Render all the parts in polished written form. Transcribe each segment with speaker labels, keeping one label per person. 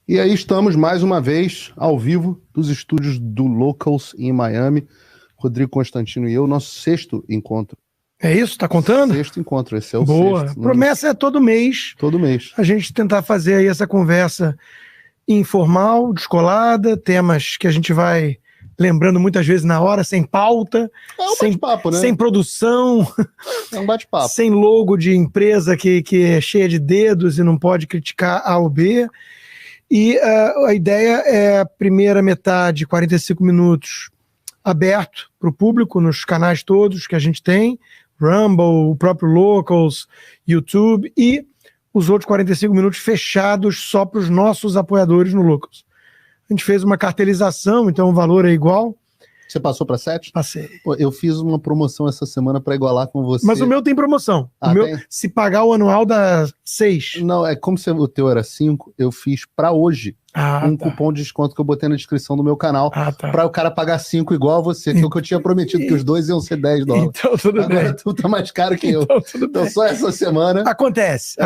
Speaker 1: E aí estamos mais uma vez ao vivo dos estúdios do Locals em Miami. Rodrigo Constantino e eu, nosso sexto encontro.
Speaker 2: É isso? Tá contando?
Speaker 1: Sexto encontro, esse é o
Speaker 2: Boa.
Speaker 1: sexto.
Speaker 2: Promessa é todo mês.
Speaker 1: Todo mês.
Speaker 2: A gente tentar fazer aí essa conversa informal, descolada, temas que a gente vai lembrando muitas vezes na hora, sem pauta,
Speaker 1: É um bate-papo, né?
Speaker 2: sem produção,
Speaker 1: É um bate-papo.
Speaker 2: sem logo de empresa que é cheia de dedos e não pode criticar A ou B. E a ideia é a primeira metade, 45 minutos, aberto para o público nos canais todos que a gente tem, Rumble, o próprio Locals, YouTube, e os outros 45 minutos fechados só para os nossos apoiadores no Locals. A gente fez uma cartelização, então o valor é igual.
Speaker 1: Você passou para 7?
Speaker 2: Passei.
Speaker 1: Pô, eu fiz uma promoção essa semana para igualar com você.
Speaker 2: Mas o meu tem promoção.
Speaker 1: Ah,
Speaker 2: o meu,
Speaker 1: tem?
Speaker 2: se pagar o anual, dá 6.
Speaker 1: Não, é como se o teu era 5, eu fiz para hoje
Speaker 2: Ah, tá.
Speaker 1: cupom de desconto que eu botei na descrição do meu canal
Speaker 2: Ah, tá.
Speaker 1: para o cara pagar 5 igual a você, que é o que eu tinha prometido, que os dois iam ser $10.
Speaker 2: Então tudo
Speaker 1: Agora
Speaker 2: bem.
Speaker 1: tu tá mais caro que eu.
Speaker 2: Então tudo
Speaker 1: Então
Speaker 2: bem.
Speaker 1: só essa semana.
Speaker 2: Acontece,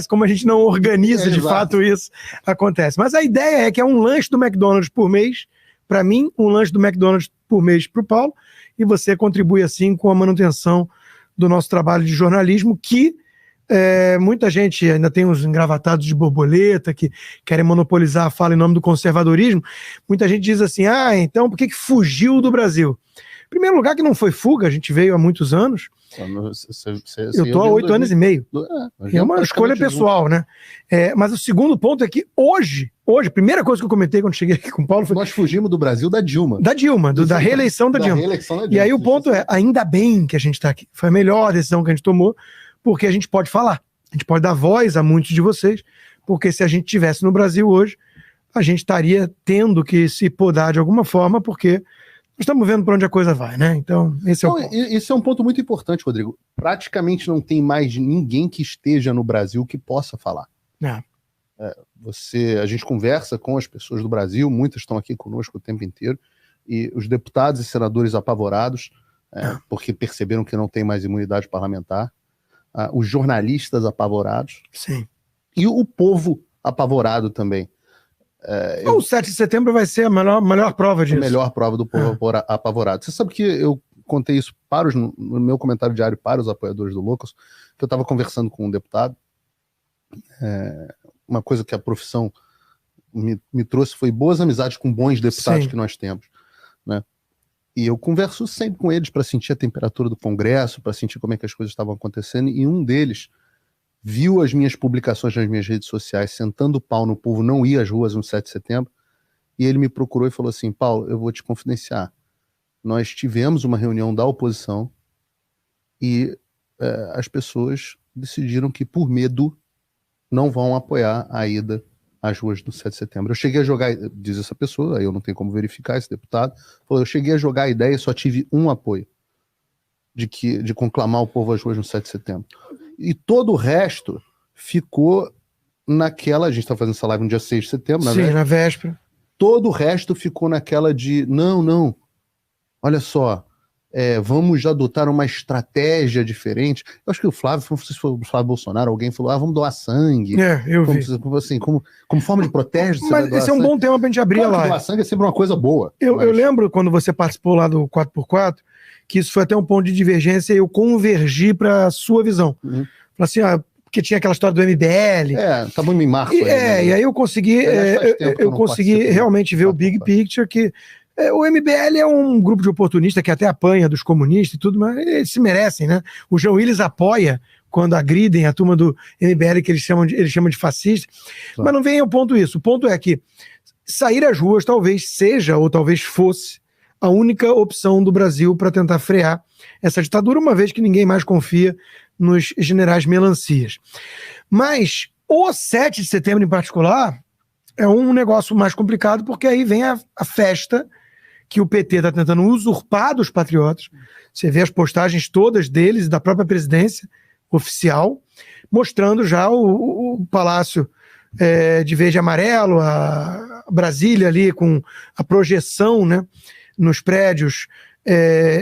Speaker 2: como a gente não organiza de
Speaker 1: Exato.
Speaker 2: fato isso, acontece. Mas a ideia é que é um lanche do McDonald's por mês, para mim, um lanche do McDonald's por mês para o Paulo, e você contribui assim com a manutenção do nosso trabalho de jornalismo, que muita gente ainda tem uns engravatados de borboleta que querem monopolizar a fala em nome do conservadorismo. Muita gente diz assim, então por que fugiu do Brasil? Em primeiro lugar, que não foi fuga, a gente veio há muitos anos. Eu estou há 8 anos e meio. É uma escolha pessoal, né? Mas o segundo ponto é que hoje, a primeira coisa que eu comentei quando cheguei aqui com o Paulo foi...
Speaker 1: Nós fugimos do Brasil da Dilma.
Speaker 2: Da reeleição da Dilma. E aí o ponto é, ainda bem que a gente está aqui. Foi a melhor decisão que a gente tomou, porque a gente pode falar. A gente pode dar voz a muitos de vocês, porque se a gente estivesse no Brasil hoje, a gente estaria tendo que se podar de alguma forma, porque... Nós estamos vendo para onde a coisa vai, né? Então, esse é o ponto.
Speaker 1: Isso é um ponto muito importante, Rodrigo. Praticamente não tem mais ninguém que esteja no Brasil que possa falar. A gente conversa com as pessoas do Brasil, muitas estão aqui conosco o tempo inteiro, e os deputados e senadores apavorados, porque perceberam que não tem mais imunidade parlamentar, os jornalistas apavorados,
Speaker 2: sim,
Speaker 1: e o povo apavorado também.
Speaker 2: O 7 de setembro vai ser a melhor prova disso.
Speaker 1: A melhor prova do povo apavorado. Você sabe que eu contei isso no meu comentário diário para os apoiadores do Locals, que eu estava conversando com um deputado. Uma coisa que a profissão me trouxe foi boas amizades com bons deputados. Sim. Que nós temos, né? E eu converso sempre com eles para sentir a temperatura do Congresso, para sentir como é que as coisas estavam acontecendo, e um deles viu as minhas publicações nas minhas redes sociais, sentando o pau no povo, não ia às ruas no 7 de setembro, e ele me procurou e falou assim, Paulo, eu vou te confidenciar, nós tivemos uma reunião da oposição e as pessoas decidiram que por medo não vão apoiar a ida às ruas do 7 de setembro. Eu cheguei a jogar, diz essa pessoa, aí eu não tenho como verificar, esse deputado, falou, eu cheguei a jogar a ideia e só tive um apoio de conclamar o povo às ruas no 7 de setembro. E todo o resto ficou naquela... A gente está fazendo essa live no dia 6 de setembro,
Speaker 2: na véspera.
Speaker 1: Todo o resto ficou naquela de... Não. Olha só. Vamos adotar uma estratégia diferente. Eu acho que o Flávio, não sei se foi o Flávio Bolsonaro, alguém falou, vamos doar sangue.
Speaker 2: Eu vi.
Speaker 1: Como forma de protesto.
Speaker 2: Mas esse é um bom tema pra gente abrir lá.
Speaker 1: Doar sangue é sempre uma coisa boa.
Speaker 2: Eu lembro quando você participou lá do 4x4, que isso foi até um ponto de divergência e eu convergi para a sua visão. Falei assim, porque tinha aquela história do MBL.
Speaker 1: Tá muito em março.
Speaker 2: E aí eu consegui, realmente ver o big picture, que o MBL é um grupo de oportunistas que até apanha dos comunistas e tudo, mas eles se merecem, né? O João Willis apoia quando agridem a turma do MBL, que eles chamam de fascista. Mas não vem ao ponto isso. O ponto é que sair às ruas talvez seja, ou talvez fosse, a única opção do Brasil para tentar frear essa ditadura, uma vez que ninguém mais confia nos generais melancias. Mas o 7 de setembro em particular é um negócio mais complicado, porque aí vem a festa que o PT está tentando usurpar dos patriotas. Você vê as postagens todas deles, da própria presidência oficial, mostrando já o Palácio de verde e amarelo, a Brasília ali com a projeção, né, nos prédios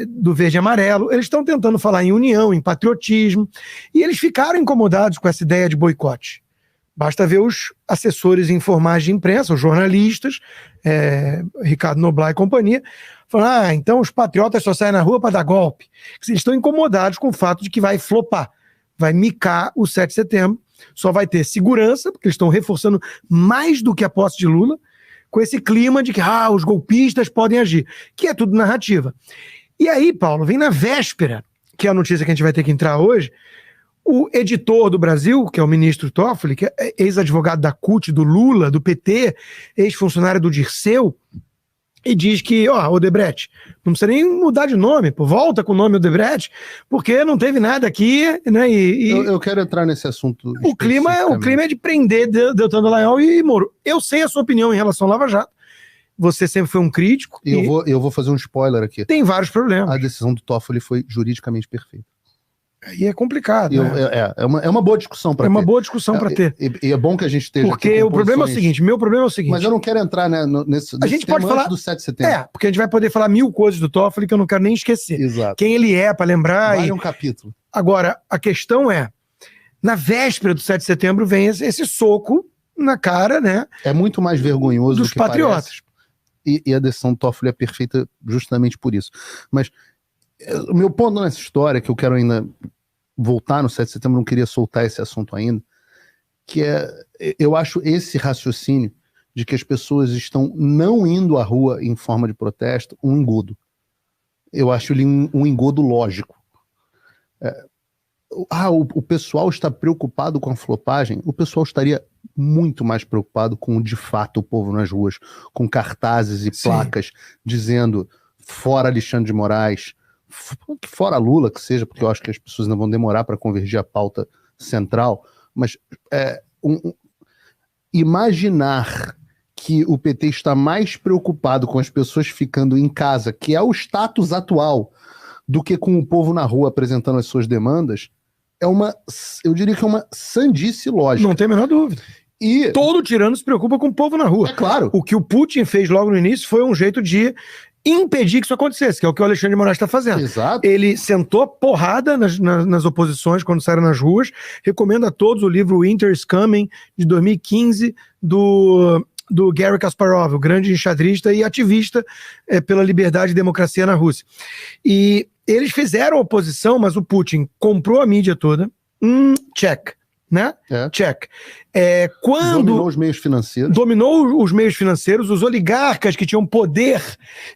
Speaker 2: do verde e amarelo. Eles estão tentando falar em união, em patriotismo, e eles ficaram incomodados com essa ideia de boicote. Basta ver os assessores informais de imprensa, os jornalistas, Ricardo Noblat e companhia, falando, então os patriotas só saem na rua para dar golpe. Eles estão incomodados com o fato de que vai flopar, vai micar o 7 de setembro, só vai ter segurança, porque eles estão reforçando mais do que a posse de Lula, com esse clima de que os golpistas podem agir, que é tudo narrativa. E aí, Paulo, vem na véspera, que é a notícia que a gente vai ter que entrar hoje, o editor do Brasil, que é o ministro Toffoli, que é ex-advogado da CUT, do Lula, do PT, ex-funcionário do Dirceu, e diz que, Odebrecht, não precisa nem mudar de nome, volta com o nome Odebrecht, porque não teve nada aqui, né?
Speaker 1: Eu quero entrar nesse assunto.
Speaker 2: O clima é de prender Deltan Dallagnol e Moro. Eu sei a sua opinião em relação ao Lava Jato. Você sempre foi um crítico.
Speaker 1: Eu vou fazer um spoiler aqui.
Speaker 2: Tem vários problemas.
Speaker 1: A decisão do Toffoli foi juridicamente perfeita.
Speaker 2: Aí é complicado.
Speaker 1: É uma boa discussão para ter.
Speaker 2: É uma boa discussão para ter.
Speaker 1: E é bom que a gente esteja
Speaker 2: porque
Speaker 1: aqui.
Speaker 2: O problema é o seguinte, meu problema é o seguinte.
Speaker 1: Mas eu não quero entrar, né, nesse
Speaker 2: a gente pode falar
Speaker 1: do 7 de setembro.
Speaker 2: Porque a gente vai poder falar 1000 coisas do Toffoli que eu não quero nem esquecer.
Speaker 1: Exato.
Speaker 2: Quem ele é, para lembrar.
Speaker 1: Vale um capítulo.
Speaker 2: Agora, a questão é, na véspera do 7 de setembro vem esse soco na cara, né?
Speaker 1: É muito mais vergonhoso
Speaker 2: dos
Speaker 1: do que
Speaker 2: patriotas.
Speaker 1: E a decisão do Toffoli é perfeita justamente por isso. Mas o meu ponto nessa história, que eu quero ainda voltar no 7 de setembro, não queria soltar esse assunto ainda, que eu acho esse raciocínio de que as pessoas estão não indo à rua em forma de protesto um engodo. Eu acho ele um engodo lógico. O pessoal está preocupado com a flopagem, o pessoal estaria muito mais preocupado com, de fato, o povo nas ruas, com cartazes e placas dizendo fora Alexandre de Moraes, fora Lula, que seja, porque eu acho que as pessoas ainda vão demorar para convergir a pauta central, mas imaginar que o PT está mais preocupado com as pessoas ficando em casa, que é o status atual, do que com o povo na rua apresentando as suas demandas, eu diria que é uma sandice lógica.
Speaker 2: Não tem a menor dúvida. E todo tirano se preocupa com o povo na rua.
Speaker 1: É claro.
Speaker 2: O que o Putin fez logo no início foi um jeito de impedir que isso acontecesse, que é o que o Alexandre de Moraes está fazendo.
Speaker 1: Exato.
Speaker 2: Ele sentou porrada nas oposições quando saíram nas ruas. Recomendo a todos o livro Winter is Coming, de 2015, do Garry Kasparov, o grande enxadrista e ativista pela liberdade e democracia na Rússia. E eles fizeram oposição, mas o Putin comprou a mídia toda. Check. Né? Check.
Speaker 1: Dominou os meios financeiros.
Speaker 2: Dominou os meios financeiros, os oligarcas que tinham poder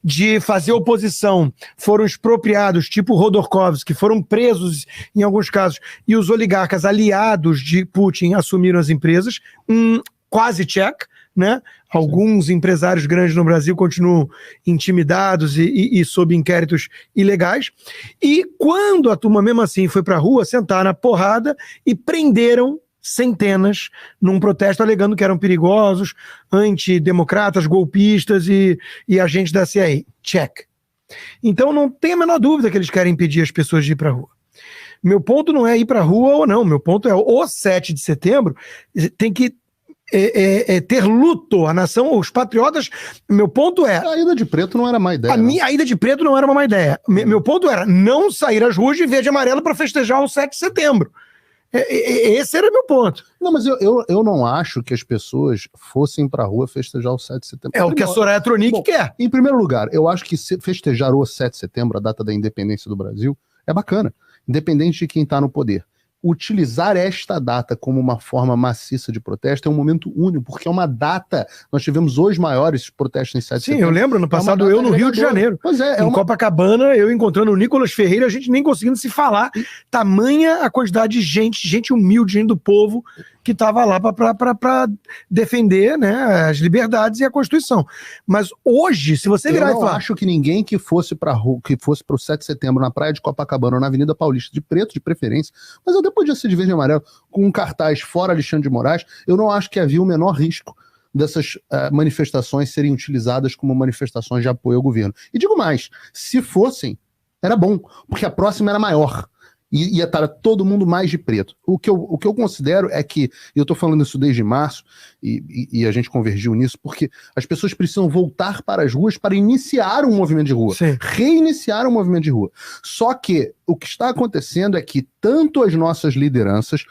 Speaker 2: de fazer oposição foram expropriados, tipo Rodorkovsky, que foram presos em alguns casos, e os oligarcas aliados de Putin assumiram as empresas. Quase check, né? Alguns empresários grandes no Brasil continuam intimidados e sob inquéritos ilegais. E quando a turma mesmo assim foi para a rua, sentaram na porrada e prenderam centenas num protesto alegando que eram perigosos, antidemocratas, golpistas e agentes da CIA. Check. Então não tem a menor dúvida que eles querem impedir as pessoas de ir para a rua. Meu ponto não é ir para a rua ou não. Meu ponto é o 7 de setembro tem que ter luto, a nação, os patriotas. Meu ponto é...
Speaker 1: A ida de preto não era má ideia.
Speaker 2: A ida de preto não era uma má ideia. Meu ponto era não sair às ruas de verde e amarelo para festejar o 7 de setembro. Esse era meu ponto.
Speaker 1: Não, mas eu não acho que as pessoas fossem pra rua festejar o 7 de setembro.
Speaker 2: É o que a Soraya Tronic quer.
Speaker 1: Em primeiro lugar, eu acho que festejar o 7 de setembro, a data da independência do Brasil, é bacana, independente de quem tá no poder. Utilizar esta data como uma forma maciça de protesto é um momento único, porque é uma data. Nós tivemos os maiores protestos em 7 de setembro.
Speaker 2: Sim, eu lembro, no passado eu no Rio de Janeiro.
Speaker 1: Pois é.
Speaker 2: Em Copacabana, eu encontrando o Nicolas Ferreira, a gente nem conseguindo se falar. Tamanha a quantidade de gente humilde, gente do povo, que estava lá para defender, né, as liberdades e a Constituição. Mas hoje, se você virar e falar...
Speaker 1: Eu não acho que ninguém que fosse para o 7 de setembro na praia de Copacabana ou na Avenida Paulista, de preto de preferência, mas até podia ser de verde e amarelo, com um cartaz fora Alexandre de Moraes, eu não acho que havia o menor risco dessas manifestações serem utilizadas como manifestações de apoio ao governo. E digo mais, se fossem, era bom, porque a próxima era maior. E ia estar todo mundo mais de preto. O que eu considero é que, e eu estou falando isso desde março, e a gente convergiu nisso, porque as pessoas precisam voltar para as ruas para iniciar um movimento de rua.
Speaker 2: Sim.
Speaker 1: Reiniciar um movimento de rua. Só que o que está acontecendo é que tanto as nossas lideranças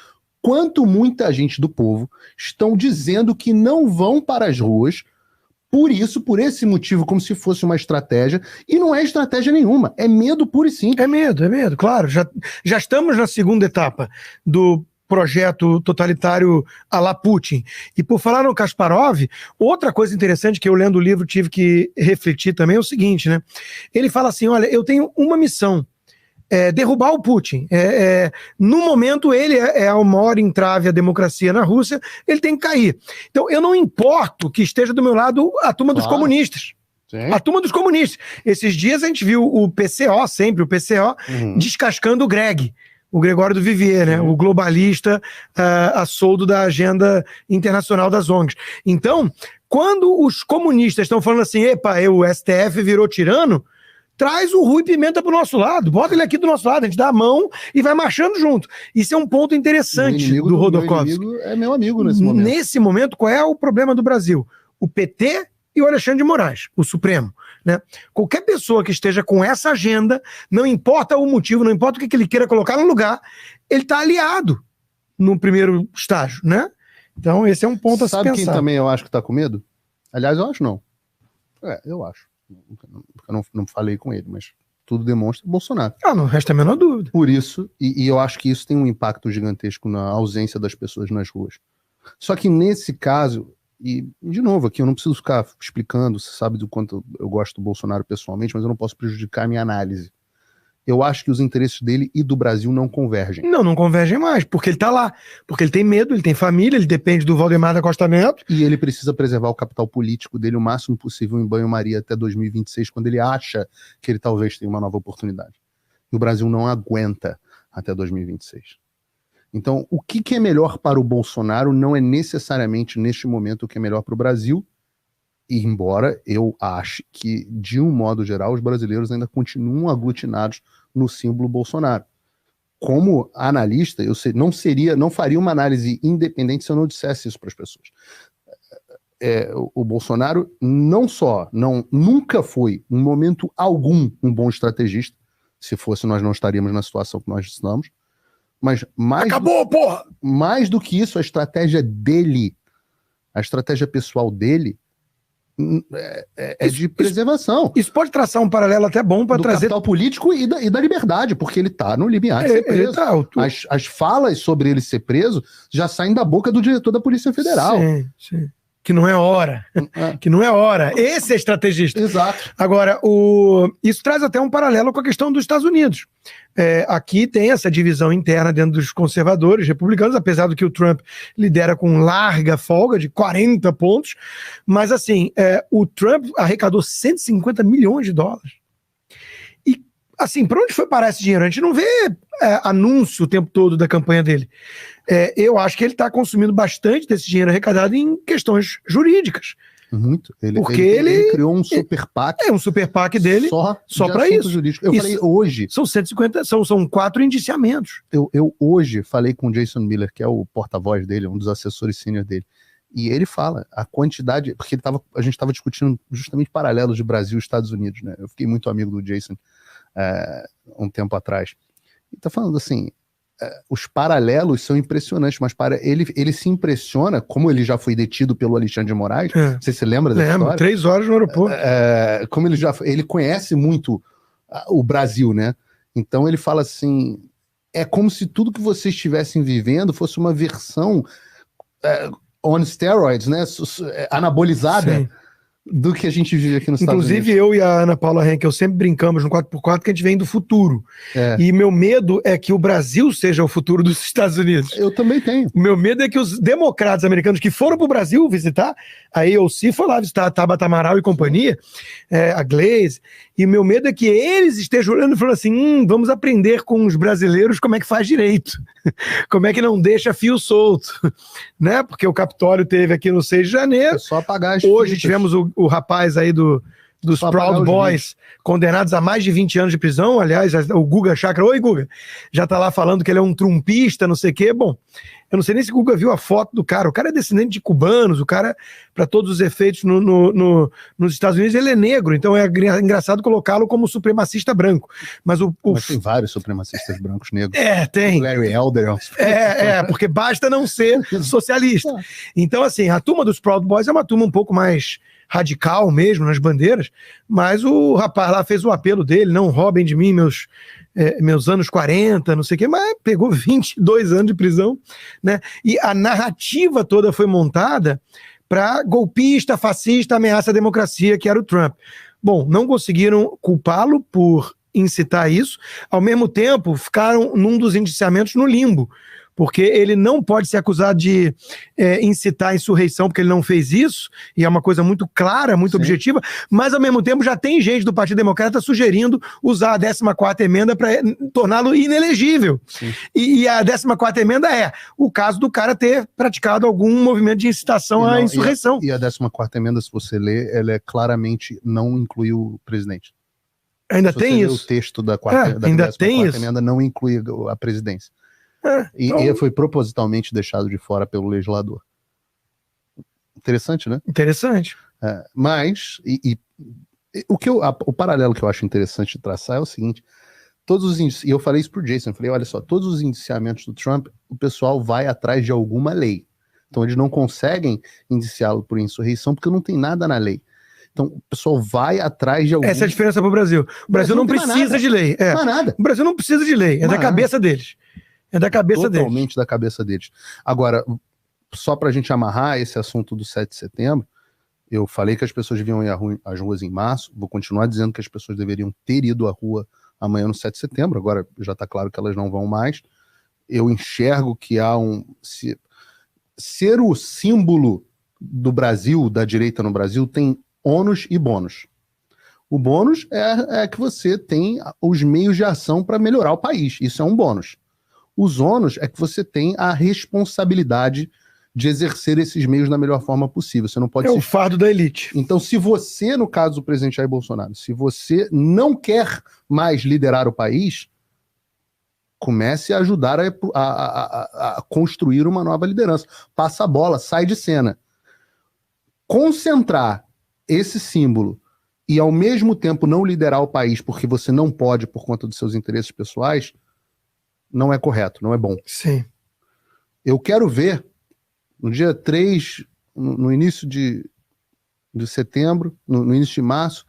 Speaker 1: enquanto muita gente do povo estão dizendo que não vão para as ruas por esse motivo, como se fosse uma estratégia, e não é estratégia nenhuma, é medo puro e simples.
Speaker 2: É medo, claro. Já estamos na segunda etapa do projeto totalitário à la Putin. E por falar no Kasparov, outra coisa interessante que eu lendo o livro tive que refletir também é o seguinte, né? Ele fala assim, olha, eu tenho uma missão, derrubar o Putin. No momento, ele é o maior entrave à democracia na Rússia, ele tem que cair. Então, eu não importo que esteja do meu lado a turma dos comunistas. Sim. A turma dos comunistas. Esses dias a gente viu o PCO, sempre o PCO, descascando o Greg, o Gregório do Vivier, né? O globalista a soldo da agenda internacional das ONGs. Então, quando os comunistas estão falando assim, o STF virou tirano, traz o Rui Pimenta pro nosso lado, bota ele aqui do nosso lado, a gente dá a mão e vai marchando junto. Isso é um ponto interessante do Rodorkovsky.
Speaker 1: Meu inimigo é meu amigo nesse momento.
Speaker 2: Nesse momento, qual é o problema do Brasil? O PT e o Alexandre de Moraes, o Supremo. Né? Qualquer pessoa que esteja com essa agenda, não importa o motivo, não importa o que ele queira colocar no lugar, ele está aliado no primeiro estágio. Né? Então, esse é um ponto a se pensar.
Speaker 1: Sabe quem também eu acho que está com medo? Aliás, eu acho não. Eu acho. Eu não falei com ele, mas tudo demonstra Bolsonaro.
Speaker 2: Não resta a menor dúvida.
Speaker 1: Por isso, e eu acho que isso tem um impacto gigantesco na ausência das pessoas nas ruas. Só que nesse caso, e de novo aqui, eu não preciso ficar explicando, você sabe do quanto eu gosto do Bolsonaro pessoalmente, mas eu não posso prejudicar a minha análise. Eu acho que os interesses dele e do Brasil não convergem.
Speaker 2: Não convergem mais, porque ele tá lá. Porque ele tem medo, ele tem família, ele depende do Valdemar da Costa Neto.
Speaker 1: E ele precisa preservar o capital político dele o máximo possível em banho-maria até 2026, quando ele acha que ele talvez tenha uma nova oportunidade. E o Brasil não aguenta até 2026. Então, o que é melhor para o Bolsonaro não é necessariamente, neste momento, o que é melhor para o Brasil, e embora eu ache que, de um modo geral, os brasileiros ainda continuam aglutinados no símbolo Bolsonaro. Como analista, eu não faria uma análise independente se eu não dissesse isso para as pessoas. O Bolsonaro nunca foi, em momento algum, um bom estrategista. Se fosse, nós não estaríamos na situação que nós estamos. Mas mais do que isso, a estratégia dele, a estratégia pessoal dele, de preservação.
Speaker 2: Isso pode traçar um paralelo até bom para trazer...
Speaker 1: capital político e da liberdade, porque ele está no limiar de ser preso. As falas sobre ele ser preso já saem da boca do diretor da Polícia Federal.
Speaker 2: Sim. Que não é hora. Que não é hora. Esse é estrategista.
Speaker 1: Exato.
Speaker 2: Agora, isso traz até um paralelo com a questão dos Estados Unidos. Aqui tem essa divisão interna dentro dos conservadores, republicanos, apesar do que o Trump lidera com larga folga de 40 pontos. Mas, assim, o Trump arrecadou 150 milhões de dólares. E, assim, para onde foi parar esse dinheiro? A gente não vê anúncio o tempo todo da campanha dele. Eu acho que ele está consumindo bastante desse dinheiro arrecadado em questões jurídicas.
Speaker 1: Muito.
Speaker 2: Porque ele
Speaker 1: criou um super PAC.
Speaker 2: Um super PAC dele só para isso.
Speaker 1: Jurídico. Eu falei hoje.
Speaker 2: São 150, são 4 indiciamentos.
Speaker 1: Eu hoje falei com o Jason Miller, que é o porta-voz dele, um dos assessores sênior dele. E ele fala a quantidade, porque a gente estava discutindo justamente paralelos de Brasil e Estados Unidos, né? Eu fiquei muito amigo do Jason um tempo atrás. E tá falando assim, os paralelos são impressionantes, mas ele se impressiona, como ele já foi detido pelo Alexandre de Moraes, você se lembra dessa história?
Speaker 2: 3 horas no aeroporto.
Speaker 1: Como ele conhece muito o Brasil, né? Então ele fala assim, é como se tudo que vocês estivessem vivendo fosse uma versão on steroids, né? Anabolizada. Sim. Do que a gente vive aqui nos Estados Unidos.
Speaker 2: Inclusive eu e a Ana Paula Henkel sempre brincamos no 4x4 que a gente vem do futuro. E meu medo é que o Brasil seja o futuro dos Estados Unidos.
Speaker 1: Eu também tenho.
Speaker 2: O meu medo é que os democratas americanos que foram para o Brasil visitar, a AOC foi lá visitar a Tabata Amaral e companhia, a Glaze, e o meu medo é que eles estejam olhando e falando assim, vamos aprender com os brasileiros como é que faz direito, como é que não deixa fio solto, né? Porque o Capitólio teve aqui no 6 de janeiro,
Speaker 1: é só apagar as
Speaker 2: hoje
Speaker 1: fitas.
Speaker 2: Tivemos o rapaz aí dos Proud Boys, condenados a mais de 20 anos de prisão. Aliás, o Guga Chakra, oi Guga, já tá lá falando que ele é um trumpista, não sei o quê. Bom, eu não sei nem se o Guga viu a foto do cara. O cara é descendente de cubanos, o cara, para todos os efeitos nos Estados Unidos, ele é negro, então é engraçado colocá-lo como supremacista branco. Mas
Speaker 1: tem vários supremacistas brancos negros.
Speaker 2: Tem.
Speaker 1: O Larry Elder.
Speaker 2: Porque basta não ser socialista. Então, assim, a turma dos Proud Boys é uma turma um pouco mais radical mesmo, nas bandeiras, mas o rapaz lá fez o apelo dele, não roubem de mim meus anos 40, não sei o quê, mas pegou 22 anos de prisão, né? E a narrativa toda foi montada para golpista, fascista, ameaça à democracia, que era o Trump. Bom, não conseguiram culpá-lo por incitar isso, ao mesmo tempo ficaram num dos indiciamentos no limbo, porque ele não pode ser acusado de incitar a insurreição, porque ele não fez isso, e é uma coisa muito clara, muito objetiva, mas ao mesmo tempo já tem gente do Partido Democrata sugerindo usar a 14ª emenda para torná-lo inelegível. E a 14ª emenda é o caso do cara ter praticado algum movimento de incitação à insurreição.
Speaker 1: E a 14ª emenda, se você ler, ela é claramente não inclui o presidente.
Speaker 2: Ainda tem isso?
Speaker 1: O texto da 14ª emenda não inclui a presidência. E foi propositalmente deixado de fora pelo legislador. Interessante, né?
Speaker 2: Interessante.
Speaker 1: Mas o paralelo que eu acho interessante de traçar é o seguinte: e eu falei isso pro Jason, eu falei, olha só, todos os indiciamentos do Trump, o pessoal vai atrás de alguma lei. Então eles não conseguem indiciá-lo por insurreição porque não tem nada na lei. Então o pessoal vai atrás de algum...
Speaker 2: Essa é a diferença pro Brasil. O Brasil não precisa de lei.
Speaker 1: Nada.
Speaker 2: O Brasil não precisa de lei, da cabeça deles. É da cabeça deles.
Speaker 1: Totalmente da cabeça deles. Agora, só pra gente amarrar esse assunto do 7 de setembro, eu falei que as pessoas deviam ir às ruas em março, vou continuar dizendo que as pessoas deveriam ter ido à rua amanhã no 7 de setembro, agora já tá claro que elas não vão mais. Eu enxergo que há ser o símbolo do Brasil, da direita no Brasil, tem ônus e bônus. O bônus é que você tem os meios de ação para melhorar o país, isso é um bônus. Os ônus é que você tem a responsabilidade de exercer esses meios da melhor forma possível. Você não pode
Speaker 2: o fardo da elite.
Speaker 1: Então, se você, no caso do presidente Jair Bolsonaro, se você não quer mais liderar o país, comece a ajudar a construir uma nova liderança. Passa a bola, sai de cena. Concentrar esse símbolo e, ao mesmo tempo, não liderar o país porque você não pode por conta dos seus interesses pessoais, não é correto, não é bom.
Speaker 2: Sim.
Speaker 1: Eu quero ver, no dia 3, no início de setembro, no início de março,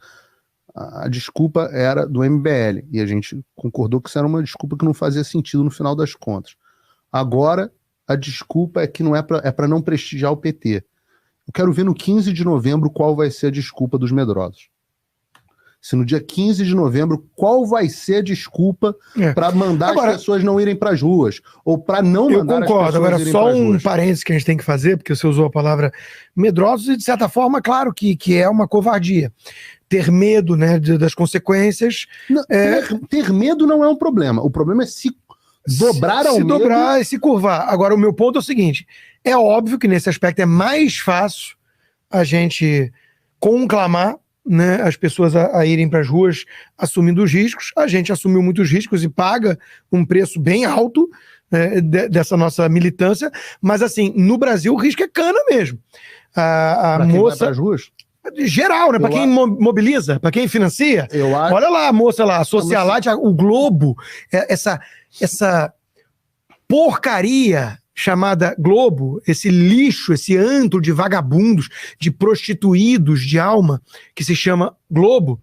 Speaker 1: a desculpa era do MBL. E a gente concordou que isso era uma desculpa que não fazia sentido no final das contas. Agora, a desculpa é que não é para não prestigiar o PT. Eu quero ver no 15 de novembro qual vai ser a desculpa dos medrosos. Se no dia 15 de novembro, qual vai ser a desculpa para mandar as pessoas não irem para as ruas? Ou para não mandar as pessoas irem para as ruas?
Speaker 2: Agora, só um parênteses que a gente tem que fazer, porque você usou a palavra medrosos, e de certa forma, claro que é uma covardia. Ter medo, né, das consequências...
Speaker 1: Não, ter medo não é um problema. O problema é se dobrar ao medo...
Speaker 2: Se dobrar e se curvar. Agora, o meu ponto é o seguinte, é óbvio que nesse aspecto é mais fácil a gente conclamar, né, as pessoas a irem para as ruas assumindo os riscos. A gente assumiu muitos riscos e paga um preço bem alto, né, dessa nossa militância, mas assim, no Brasil o risco é cana mesmo. A moça... Quem vai para
Speaker 1: as ruas?
Speaker 2: Geral, né? Para quem mobiliza, para quem financia. Olha lá a moça lá, a Socialite, o Globo, essa porcaria chamada Globo, esse lixo, esse antro de vagabundos, de prostituídos de alma, que se chama Globo,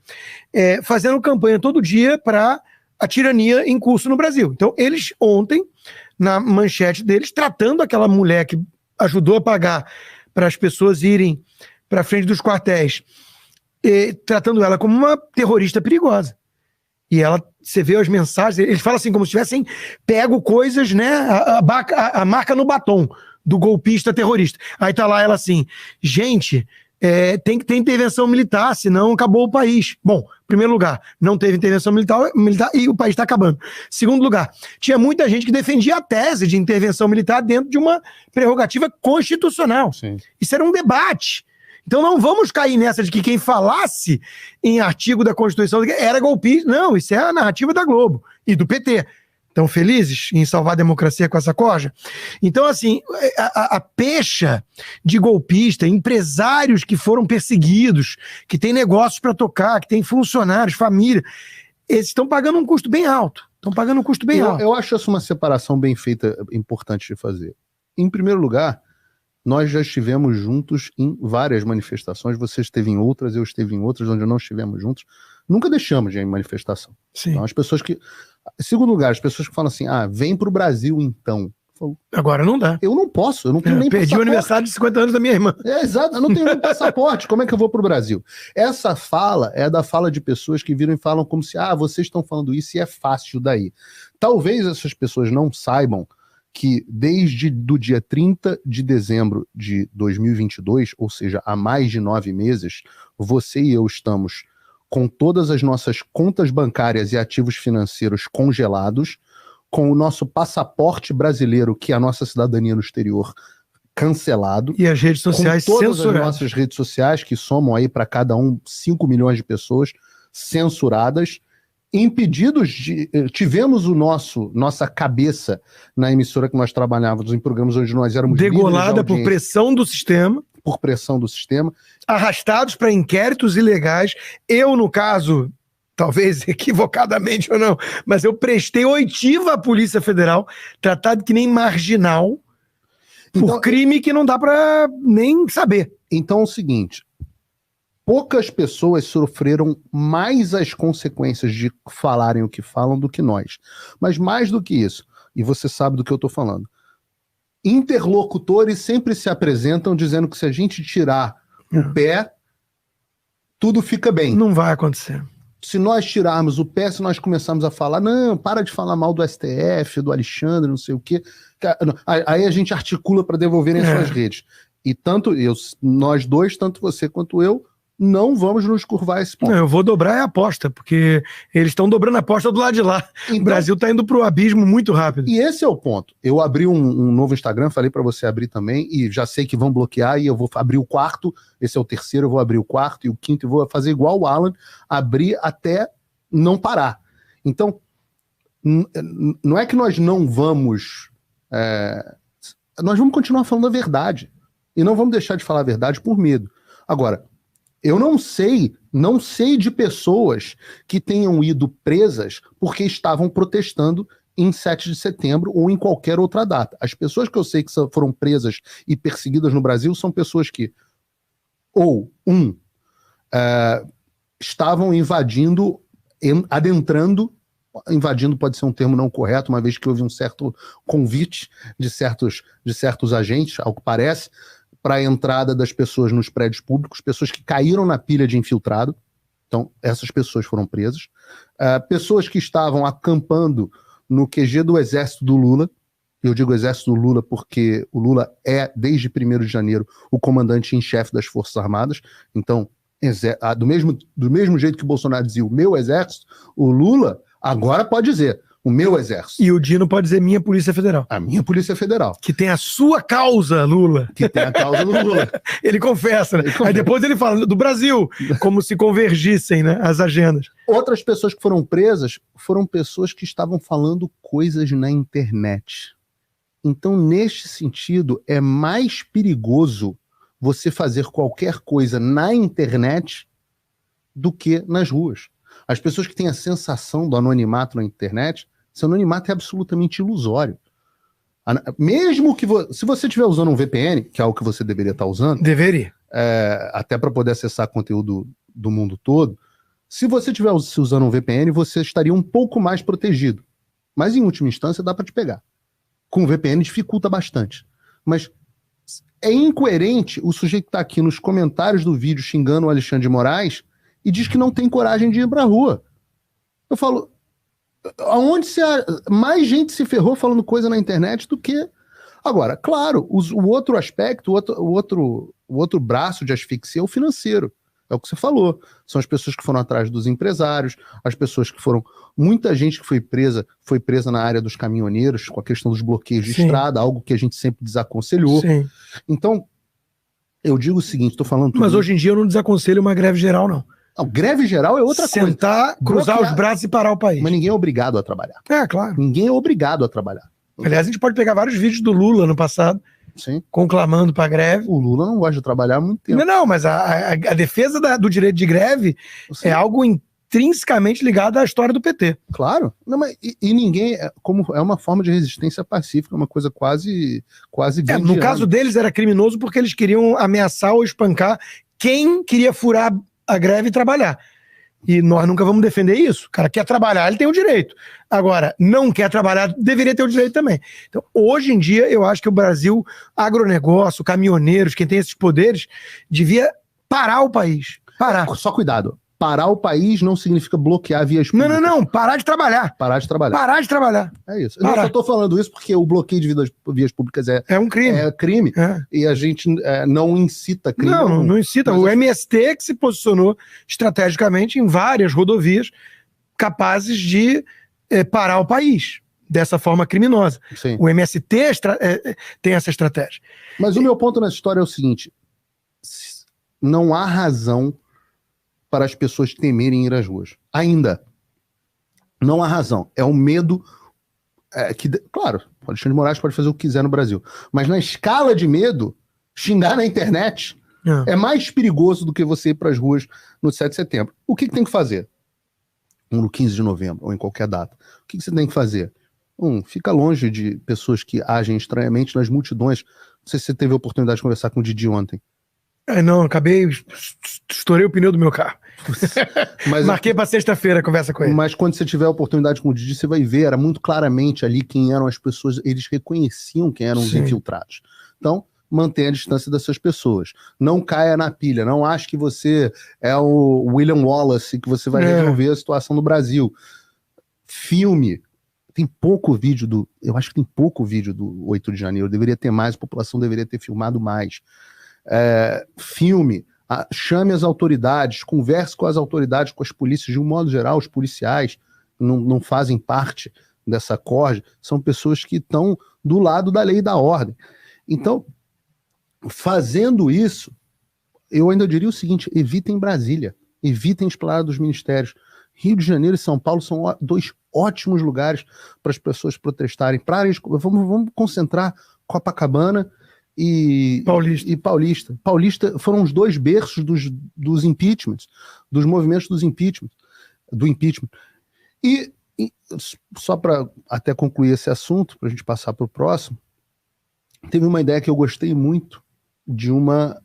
Speaker 2: fazendo campanha todo dia para a tirania em curso no Brasil. Então, eles ontem, na manchete deles, tratando aquela mulher que ajudou a pagar para as pessoas irem para frente dos quartéis, tratando ela como uma terrorista perigosa. E ela, você vê as mensagens, eles falam assim, como se tivessem pego coisas, né, a marca no batom do golpista terrorista. Aí tá lá ela assim, gente, tem que ter intervenção militar, senão acabou o país. Bom, em primeiro lugar, não teve intervenção militar e o país está acabando. Segundo lugar, tinha muita gente que defendia a tese de intervenção militar dentro de uma prerrogativa constitucional.
Speaker 1: Sim.
Speaker 2: Isso era um debate. Então não vamos cair nessa de que quem falasse em artigo da Constituição era golpista. Não, isso é a narrativa da Globo e do PT. Estão felizes em salvar a democracia com essa corja? Então, assim, a pecha de golpista, empresários que foram perseguidos, que têm negócios para tocar, que têm funcionários, família, eles estão pagando um custo bem alto. Estão pagando um custo bem alto.
Speaker 1: Eu acho essa uma separação bem feita, importante de fazer. Em primeiro lugar, nós já estivemos juntos em várias manifestações, você esteve em outras, eu esteve em outras, onde não estivemos juntos. Nunca deixamos de ir em manifestação.
Speaker 2: Sim.
Speaker 1: Então, as pessoas que... Em segundo lugar, as pessoas que falam assim, vem pro Brasil então. Falo,
Speaker 2: agora não dá.
Speaker 1: Eu não posso, eu não tenho nem
Speaker 2: perdi
Speaker 1: passaporte.
Speaker 2: O aniversário de 50 anos da minha irmã.
Speaker 1: Exato, eu não tenho nem passaporte, como é que eu vou pro Brasil? Essa fala é da fala de pessoas que viram e falam como se, vocês estão falando isso e é fácil daí. Talvez essas pessoas não saibam que desde do dia 30 de dezembro de 2022, ou seja, há mais de 9 meses, você e eu estamos com todas as nossas contas bancárias e ativos financeiros congelados, com o nosso passaporte brasileiro, que é a nossa cidadania no exterior, cancelado.
Speaker 2: E as redes sociais
Speaker 1: com todas
Speaker 2: censuradas.
Speaker 1: As nossas redes sociais, que somam aí para cada um 5 milhões de pessoas, censuradas, impedidos de... Tivemos nossa cabeça na emissora que nós trabalhávamos, em programas onde nós éramos
Speaker 2: degolada por pressão do sistema.
Speaker 1: Por pressão do sistema.
Speaker 2: Arrastados para inquéritos ilegais. Eu, no caso, talvez equivocadamente ou não, mas eu prestei oitiva à Polícia Federal, tratado que nem marginal, por crime que não dá para nem saber.
Speaker 1: Então é o seguinte, poucas pessoas sofreram mais as consequências de falarem o que falam do que nós. Mas mais do que isso, e você sabe do que eu estou falando, interlocutores sempre se apresentam dizendo que se a gente tirar o pé, tudo fica bem.
Speaker 2: Não vai acontecer.
Speaker 1: Se nós tirarmos o pé, se nós começarmos a falar, não, para de falar mal do STF, do Alexandre, não sei o quê, aí a gente articula para devolverem as suas redes. E tanto nós dois, tanto você quanto eu, não vamos nos curvar a esse ponto.
Speaker 2: Não, eu vou dobrar a aposta, porque eles estão dobrando a aposta do lado de lá. Então, o Brasil está indo para o abismo muito rápido.
Speaker 1: E esse é o ponto. Eu abri um novo Instagram, falei para você abrir também, e já sei que vão bloquear, e eu vou abrir o quarto, esse é o terceiro, eu vou abrir o quarto e o quinto, e vou fazer igual o Alan, abrir até não parar. Então, não é que nós não vamos... nós vamos continuar falando a verdade, e não vamos deixar de falar a verdade por medo. Agora, eu não sei de pessoas que tenham ido presas porque estavam protestando em 7 de setembro ou em qualquer outra data. As pessoas que eu sei que foram presas e perseguidas no Brasil são pessoas que, estavam invadindo, invadindo pode ser um termo não correto, uma vez que houve um certo convite de certos agentes, ao que parece, para a entrada das pessoas nos prédios públicos, pessoas que caíram na pilha de infiltrado, então essas pessoas foram presas, pessoas que estavam acampando no QG do Exército do Lula, eu digo Exército do Lula porque o Lula é, desde 1º de janeiro, o comandante em chefe das Forças Armadas, então, do mesmo jeito que o Bolsonaro dizia o meu exército, o Lula agora pode dizer o meu exército.
Speaker 2: E o Dino pode dizer minha Polícia Federal.
Speaker 1: A minha Polícia Federal.
Speaker 2: Que tem a sua causa, Lula.
Speaker 1: Que tem a causa do Lula.
Speaker 2: Ele confessa, né? Aí depois ele fala do Brasil, como se convergissem, né, as agendas.
Speaker 1: Outras pessoas que foram presas foram pessoas que estavam falando coisas na internet. Então, neste sentido, é mais perigoso você fazer qualquer coisa na internet do que nas ruas. As pessoas que têm a sensação do anonimato na internet, esse anonimato é absolutamente ilusório. Mesmo que se você estiver usando um VPN, que é algo que você deveria estar usando,
Speaker 2: deveria,
Speaker 1: até para poder acessar conteúdo do mundo todo, se você estiver usando um VPN, você estaria um pouco mais protegido. Mas em última instância dá para te pegar. Com o VPN dificulta bastante. Mas é incoerente o sujeito que está aqui nos comentários do vídeo xingando o Alexandre de Moraes e diz que não tem coragem de ir para a rua. Eu falo, aonde mais gente se ferrou falando coisa na internet do que... Agora, claro, o outro aspecto, o outro braço de asfixia é o financeiro. É o que você falou. São as pessoas que foram atrás dos empresários, as pessoas que foram... Muita gente que foi presa na área dos caminhoneiros, com a questão dos bloqueios de estrada, algo que a gente sempre desaconselhou.
Speaker 2: Sim.
Speaker 1: Então, Eu digo o seguinte, estou falando tudo.
Speaker 2: Mas hoje em dia eu não desaconselho uma greve geral, não.
Speaker 1: Não, greve geral é outra coisa.
Speaker 2: Sentar, cruzar os braços e parar o país.
Speaker 1: Mas ninguém é obrigado a trabalhar.
Speaker 2: Claro.
Speaker 1: Ninguém é obrigado a trabalhar.
Speaker 2: Aliás, a gente pode pegar vários vídeos do Lula no passado,
Speaker 1: sim,
Speaker 2: conclamando para greve.
Speaker 1: O Lula não gosta de trabalhar há muito tempo.
Speaker 2: Não, mas a defesa do direito de greve é algo intrinsecamente ligado à história do PT.
Speaker 1: Claro. Não, mas, e ninguém, como é uma forma de resistência pacífica, uma coisa quase
Speaker 2: no caso deles era criminoso porque eles queriam ameaçar ou espancar quem queria furar a greve e trabalhar. E nós nunca vamos defender isso. O cara quer trabalhar, ele tem o direito. Agora, não quer trabalhar, deveria ter o direito também. Então, hoje em dia, eu acho que o Brasil, agronegócio, caminhoneiros, quem tem esses poderes, devia parar o país. Parar.
Speaker 1: Só cuidado. Parar o país não significa bloquear vias públicas.
Speaker 2: Não. Parar de trabalhar.
Speaker 1: Parar de trabalhar.
Speaker 2: Parar de trabalhar.
Speaker 1: É isso. Eu só tô falando isso porque o bloqueio de vias públicas é
Speaker 2: um crime.
Speaker 1: É crime. E a gente não incita crime.
Speaker 2: Não incita. Mas o MST que se posicionou estrategicamente em várias rodovias capazes de parar o país dessa forma criminosa.
Speaker 1: Sim.
Speaker 2: O MST tem essa estratégia.
Speaker 1: Mas o meu ponto nessa história é o seguinte: não há razão para as pessoas temerem ir às ruas. Ainda. Não há razão. É um medo que, claro, o Alexandre de Moraes pode fazer o que quiser no Brasil. Mas na escala de medo, xingar na internet é mais perigoso do que você ir para as ruas no 7 de setembro. O que tem que fazer? No 15 de novembro, ou em qualquer data. O que você tem que fazer? Fica longe de pessoas que agem estranhamente nas multidões. Não sei se você teve a oportunidade de conversar com o Didi ontem.
Speaker 2: Não, acabei, estourei o pneu do meu carro. Marquei pra sexta-feira a conversa com ele.
Speaker 1: Mas quando você tiver a oportunidade com o Didi, você vai ver, era muito claramente ali quem eram as pessoas, eles reconheciam quem eram os infiltrados. Então, mantenha a distância dessas pessoas. Não caia na pilha, não ache que você é o William Wallace, que você vai resolver a situação do Brasil. Filme. Tem pouco vídeo eu acho que tem pouco vídeo do 8 de janeiro, deveria ter mais, a população deveria ter filmado mais. Filme, chame as autoridades, converse com as autoridades, com as polícias, de um modo geral, os policiais não fazem parte dessa corja, são pessoas que estão do lado da lei e da ordem. Então, fazendo isso, eu ainda diria o seguinte: evitem Brasília, evitem Esplanada dos Ministérios. Rio de Janeiro e São Paulo são dois ótimos lugares para as pessoas protestarem. Vamos concentrar Copacabana e Paulista. Paulista foram os dois berços dos impeachments, dos movimentos do impeachment. E só para até concluir esse assunto, para a gente passar para o próximo, teve uma ideia que eu gostei muito de uma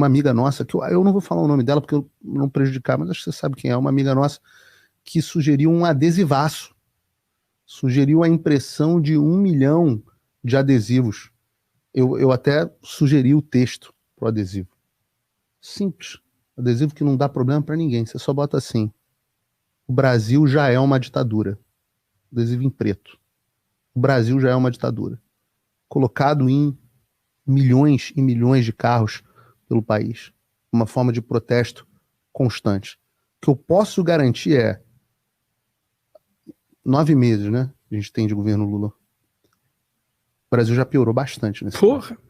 Speaker 1: amiga nossa, que eu não vou falar o nome dela porque eu não prejudicar, mas acho que você sabe quem é, uma amiga nossa que sugeriu um adesivaço, sugeriu a impressão de 1 milhão de adesivos. Eu até sugeri o texto pro adesivo. Simples. Adesivo que não dá problema para ninguém. Você só bota assim: o Brasil já é uma ditadura. Adesivo em preto. O Brasil já é uma ditadura. Colocado em milhões e milhões de carros pelo país. Uma forma de protesto constante. O que eu posso garantir é 9 meses, né? A gente tem de governo Lula. O Brasil já piorou bastante nesse
Speaker 2: Porra! Caso.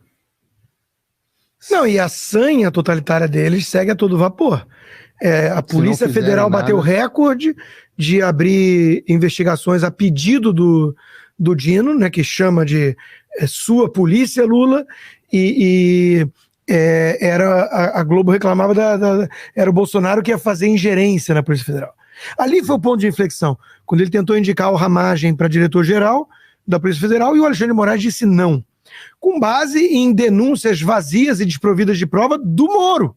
Speaker 2: Não, e a sanha totalitária deles segue a todo vapor. A Polícia Federal bateu recorde de abrir investigações a pedido do Dino, né, que chama de sua polícia, Lula, a Globo reclamava era o Bolsonaro que ia fazer ingerência na Polícia Federal. Ali foi o ponto de inflexão, quando ele tentou indicar o Ramagem para diretor-geral da Polícia Federal e o Alexandre de Moraes disse não, com base em denúncias vazias e desprovidas de prova do Moro.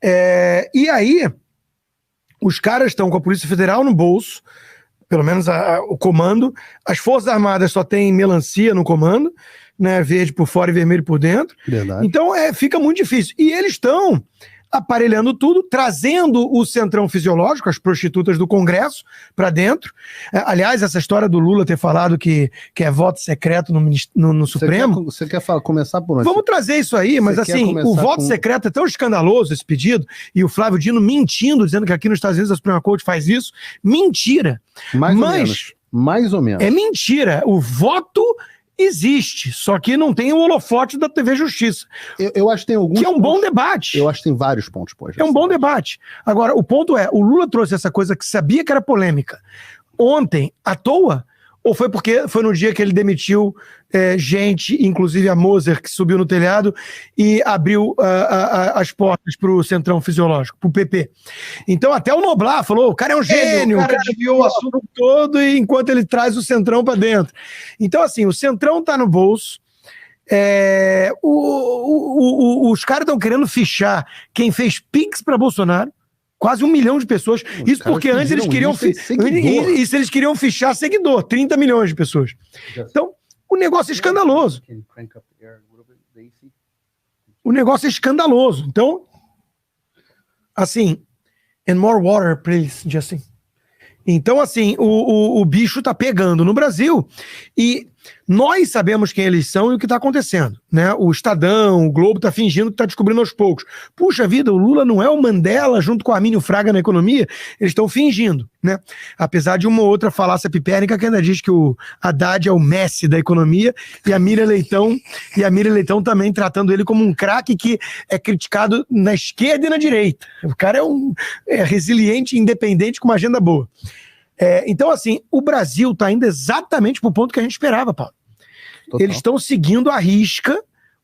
Speaker 2: E aí, os caras estão com a Polícia Federal no bolso, pelo menos o comando, as Forças Armadas só tem melancia no comando, né, verde por fora e vermelho por dentro.
Speaker 1: Verdade.
Speaker 2: Então fica muito difícil. E eles estão aparelhando tudo, trazendo o centrão fisiológico, as prostitutas do Congresso, para dentro. Aliás, essa história do Lula ter falado que é voto secreto no Supremo...
Speaker 1: Você quer começar por onde?
Speaker 2: Vamos trazer isso aí, mas assim, o voto secreto é tão escandaloso, esse pedido, e o Flávio Dino mentindo, dizendo que aqui nos Estados Unidos a Suprema Corte faz isso. Mentira.
Speaker 1: Mais ou menos.
Speaker 2: É mentira. O voto Existe, só que não tem o holofote da TV Justiça.
Speaker 1: Eu acho que tem alguns.
Speaker 2: Que é um bom debate.
Speaker 1: Eu acho que tem vários pontos.
Speaker 2: É um bom debate. Agora, o ponto é, o Lula trouxe essa coisa que sabia que era polêmica ontem, à toa, ou foi porque foi no dia que ele demitiu gente, inclusive a Moser, que subiu no telhado e abriu as portas para o Centrão Fisiológico, para o PP. Então até o Noblar falou, o cara é um gênio, o cara desviou o assunto todo e enquanto ele traz o Centrão para dentro. Então assim, o Centrão está no bolso, os caras estão querendo fichar quem fez Pix para Bolsonaro, quase 1 milhão de pessoas. Isso porque antes eles queriam eles queriam fichar seguidor, 30 milhões de pessoas. Então, o negócio é escandaloso. O negócio é escandaloso. Então, assim, and more water, please, Justin. Então, assim, o bicho tá pegando no Brasil e nós sabemos quem eles são e o que está acontecendo, né? O Estadão, o Globo tá fingindo que tá descobrindo aos poucos. Puxa vida, o Lula não é o Mandela junto com o Armínio Fraga na economia? Eles estão fingindo, né? Apesar de uma outra falácia pipérica que ainda diz que o Haddad é o Messi da economia e a Miriam Leitão também tratando ele como um craque que é criticado na esquerda e na direita. O cara é resiliente, independente, com uma agenda boa. Então, assim, o Brasil está indo exatamente para o ponto que a gente esperava, Paulo. Total. Eles estão seguindo à risca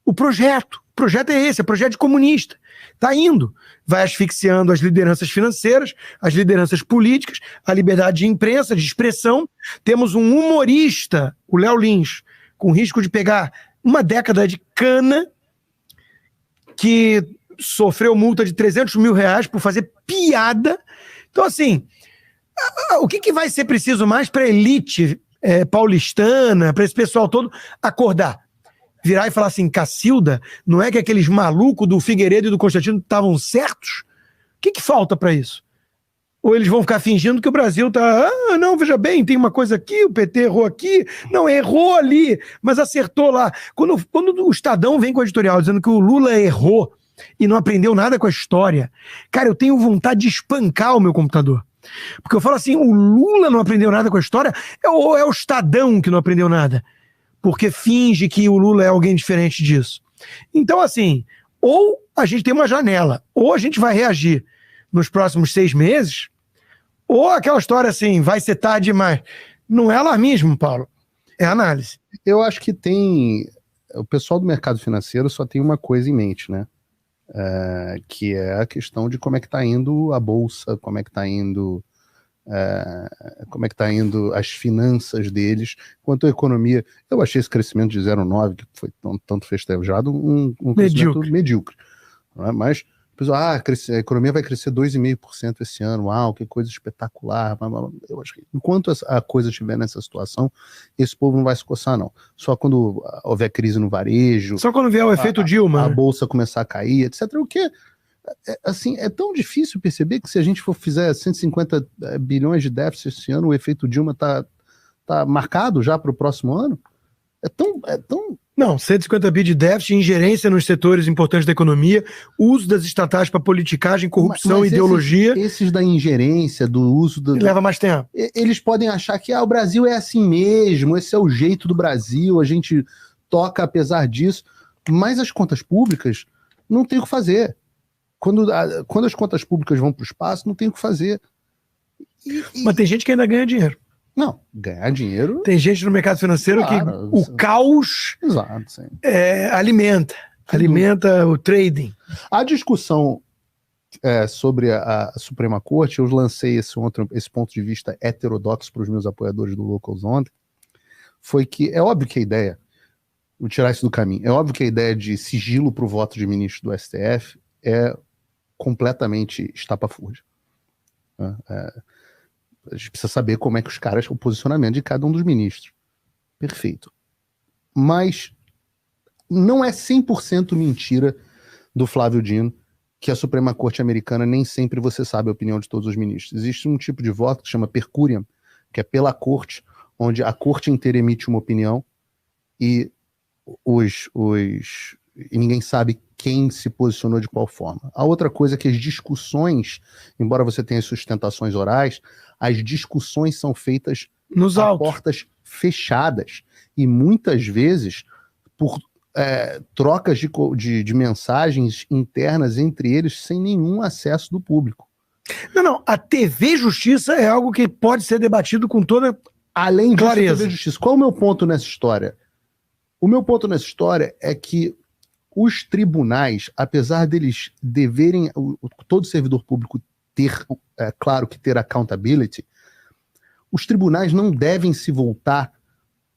Speaker 2: o projeto. O projeto é esse, é projeto comunista. Está indo. Vai asfixiando as lideranças financeiras, as lideranças políticas, a liberdade de imprensa, de expressão. Temos um humorista, o Léo Lins, com risco de pegar 1 década de cana, que sofreu multa de R$300 mil por fazer piada. Então, assim, o que vai ser preciso mais para a elite paulistana, para esse pessoal todo acordar? Virar e falar assim, Cacilda, não é que aqueles malucos do Figueiredo e do Constantino estavam certos? O que falta para isso? Ou eles vão ficar fingindo que o Brasil tá... não, veja bem, tem uma coisa aqui, o PT errou aqui. Não, errou ali, mas acertou lá. Quando o Estadão vem com o editorial dizendo que o Lula errou e não aprendeu nada com a história, cara, eu tenho vontade de espancar o meu computador. Porque eu falo assim, o Lula não aprendeu nada com a história, ou é o Estadão que não aprendeu nada? Porque finge que o Lula é alguém diferente disso. Então, assim, ou a gente tem uma janela, ou a gente vai reagir nos próximos 6 meses, ou aquela história assim, vai ser tarde demais. Não é alarmismo, Paulo, é análise.
Speaker 1: Eu acho que o pessoal do mercado financeiro só tem uma coisa em mente, né? Que é a questão de como é que está indo a bolsa, como é que está indo as finanças deles, quanto à economia. Eu achei esse crescimento de 0,9, que foi tanto festejado, um crescimento medíocre. Não é? Mas a economia vai crescer 2,5% esse ano, uau, que coisa espetacular. Eu acho que enquanto a coisa estiver nessa situação, esse povo não vai se coçar, não. Só quando houver crise no varejo,
Speaker 2: só quando vier o efeito Dilma,
Speaker 1: a bolsa começar a cair, etc. O que assim, é tão difícil perceber que se a gente fizer 150 bilhões de déficit esse ano, o efeito Dilma tá marcado já para o próximo ano. É tão...
Speaker 2: Não, 150 bi de déficit, ingerência nos setores importantes da economia, uso das estatais para politicagem, corrupção, mas ideologia.
Speaker 1: Esses da ingerência, do uso...
Speaker 2: Leva mais tempo.
Speaker 1: Eles podem achar que o Brasil é assim mesmo, esse é o jeito do Brasil, a gente toca apesar disso, mas as contas públicas não tem o que fazer. Quando as contas públicas vão para o espaço, não tem o que fazer.
Speaker 2: Mas tem gente que ainda ganha dinheiro.
Speaker 1: Não, ganhar dinheiro...
Speaker 2: Tem gente no mercado financeiro que o caos alimenta o trading.
Speaker 1: A discussão sobre a Suprema Corte, eu lancei esse ponto de vista heterodoxo para os meus apoiadores do Locals ontem, foi que é óbvio que a ideia, vou tirar isso do caminho, é óbvio que a ideia de sigilo para o voto de ministro do STF é completamente estapafúrdia. A gente precisa saber como é que o posicionamento de cada um dos ministros. Perfeito. Mas não é 100% mentira do Flávio Dino que a Suprema Corte americana nem sempre você sabe a opinião de todos os ministros. Existe um tipo de voto que se chama per curiam, que é pela corte, onde a corte inteira emite uma opinião e ninguém sabe quem se posicionou de qual forma. A outra coisa é que as discussões, embora você tenha sustentações orais, as discussões são feitas
Speaker 2: nos
Speaker 1: a portas fechadas. e muitas vezes por trocas de mensagens internas entre eles sem nenhum acesso do público.
Speaker 2: Não, a TV Justiça é algo que pode ser debatido com toda
Speaker 1: além disso,
Speaker 2: clareza.
Speaker 1: A TV Justiça. Qual é o meu ponto nessa história? O meu ponto nessa história é que os tribunais, apesar deles deverem, todo servidor público ter, claro que ter accountability, os tribunais não devem se voltar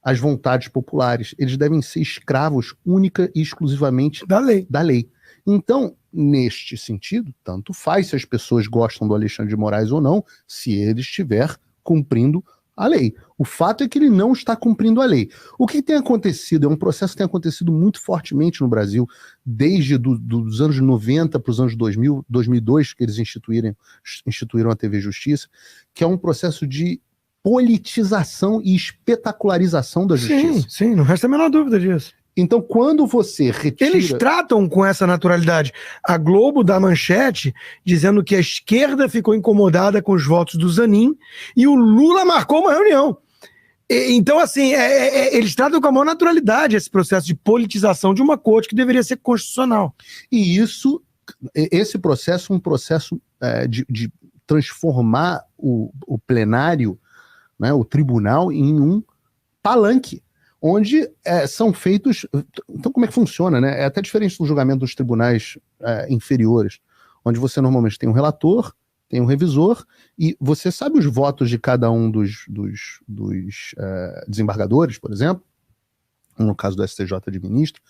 Speaker 1: às vontades populares. Eles devem ser escravos única e exclusivamente
Speaker 2: da
Speaker 1: lei. Então, neste sentido, tanto faz se as pessoas gostam do Alexandre de Moraes ou não, se ele estiver cumprindo a lei. O fato é que ele não está cumprindo a lei. O que tem acontecido, é um processo que tem acontecido muito fortemente no Brasil, desde dos anos 90 para os anos 2000, 2002, que eles instituíram a TV Justiça, que é um processo de politização e espetacularização da justiça.
Speaker 2: Sim, não resta a menor dúvida disso.
Speaker 1: Então, quando você retira...
Speaker 2: Eles tratam com essa naturalidade. A Globo dá manchete dizendo que a esquerda ficou incomodada com os votos do Zanin e o Lula marcou uma reunião. Então, assim, eles tratam com a maior naturalidade esse processo de politização de uma corte que deveria ser constitucional.
Speaker 1: E esse processo é um processo de transformar o plenário, né, o tribunal, em um palanque, onde são feitos... Então, como é que funciona, né? É até diferente do julgamento dos tribunais inferiores, onde você normalmente tem um relator, tem um revisor, e você sabe os votos de cada um dos desembargadores, por exemplo, no caso do STJ de ministro,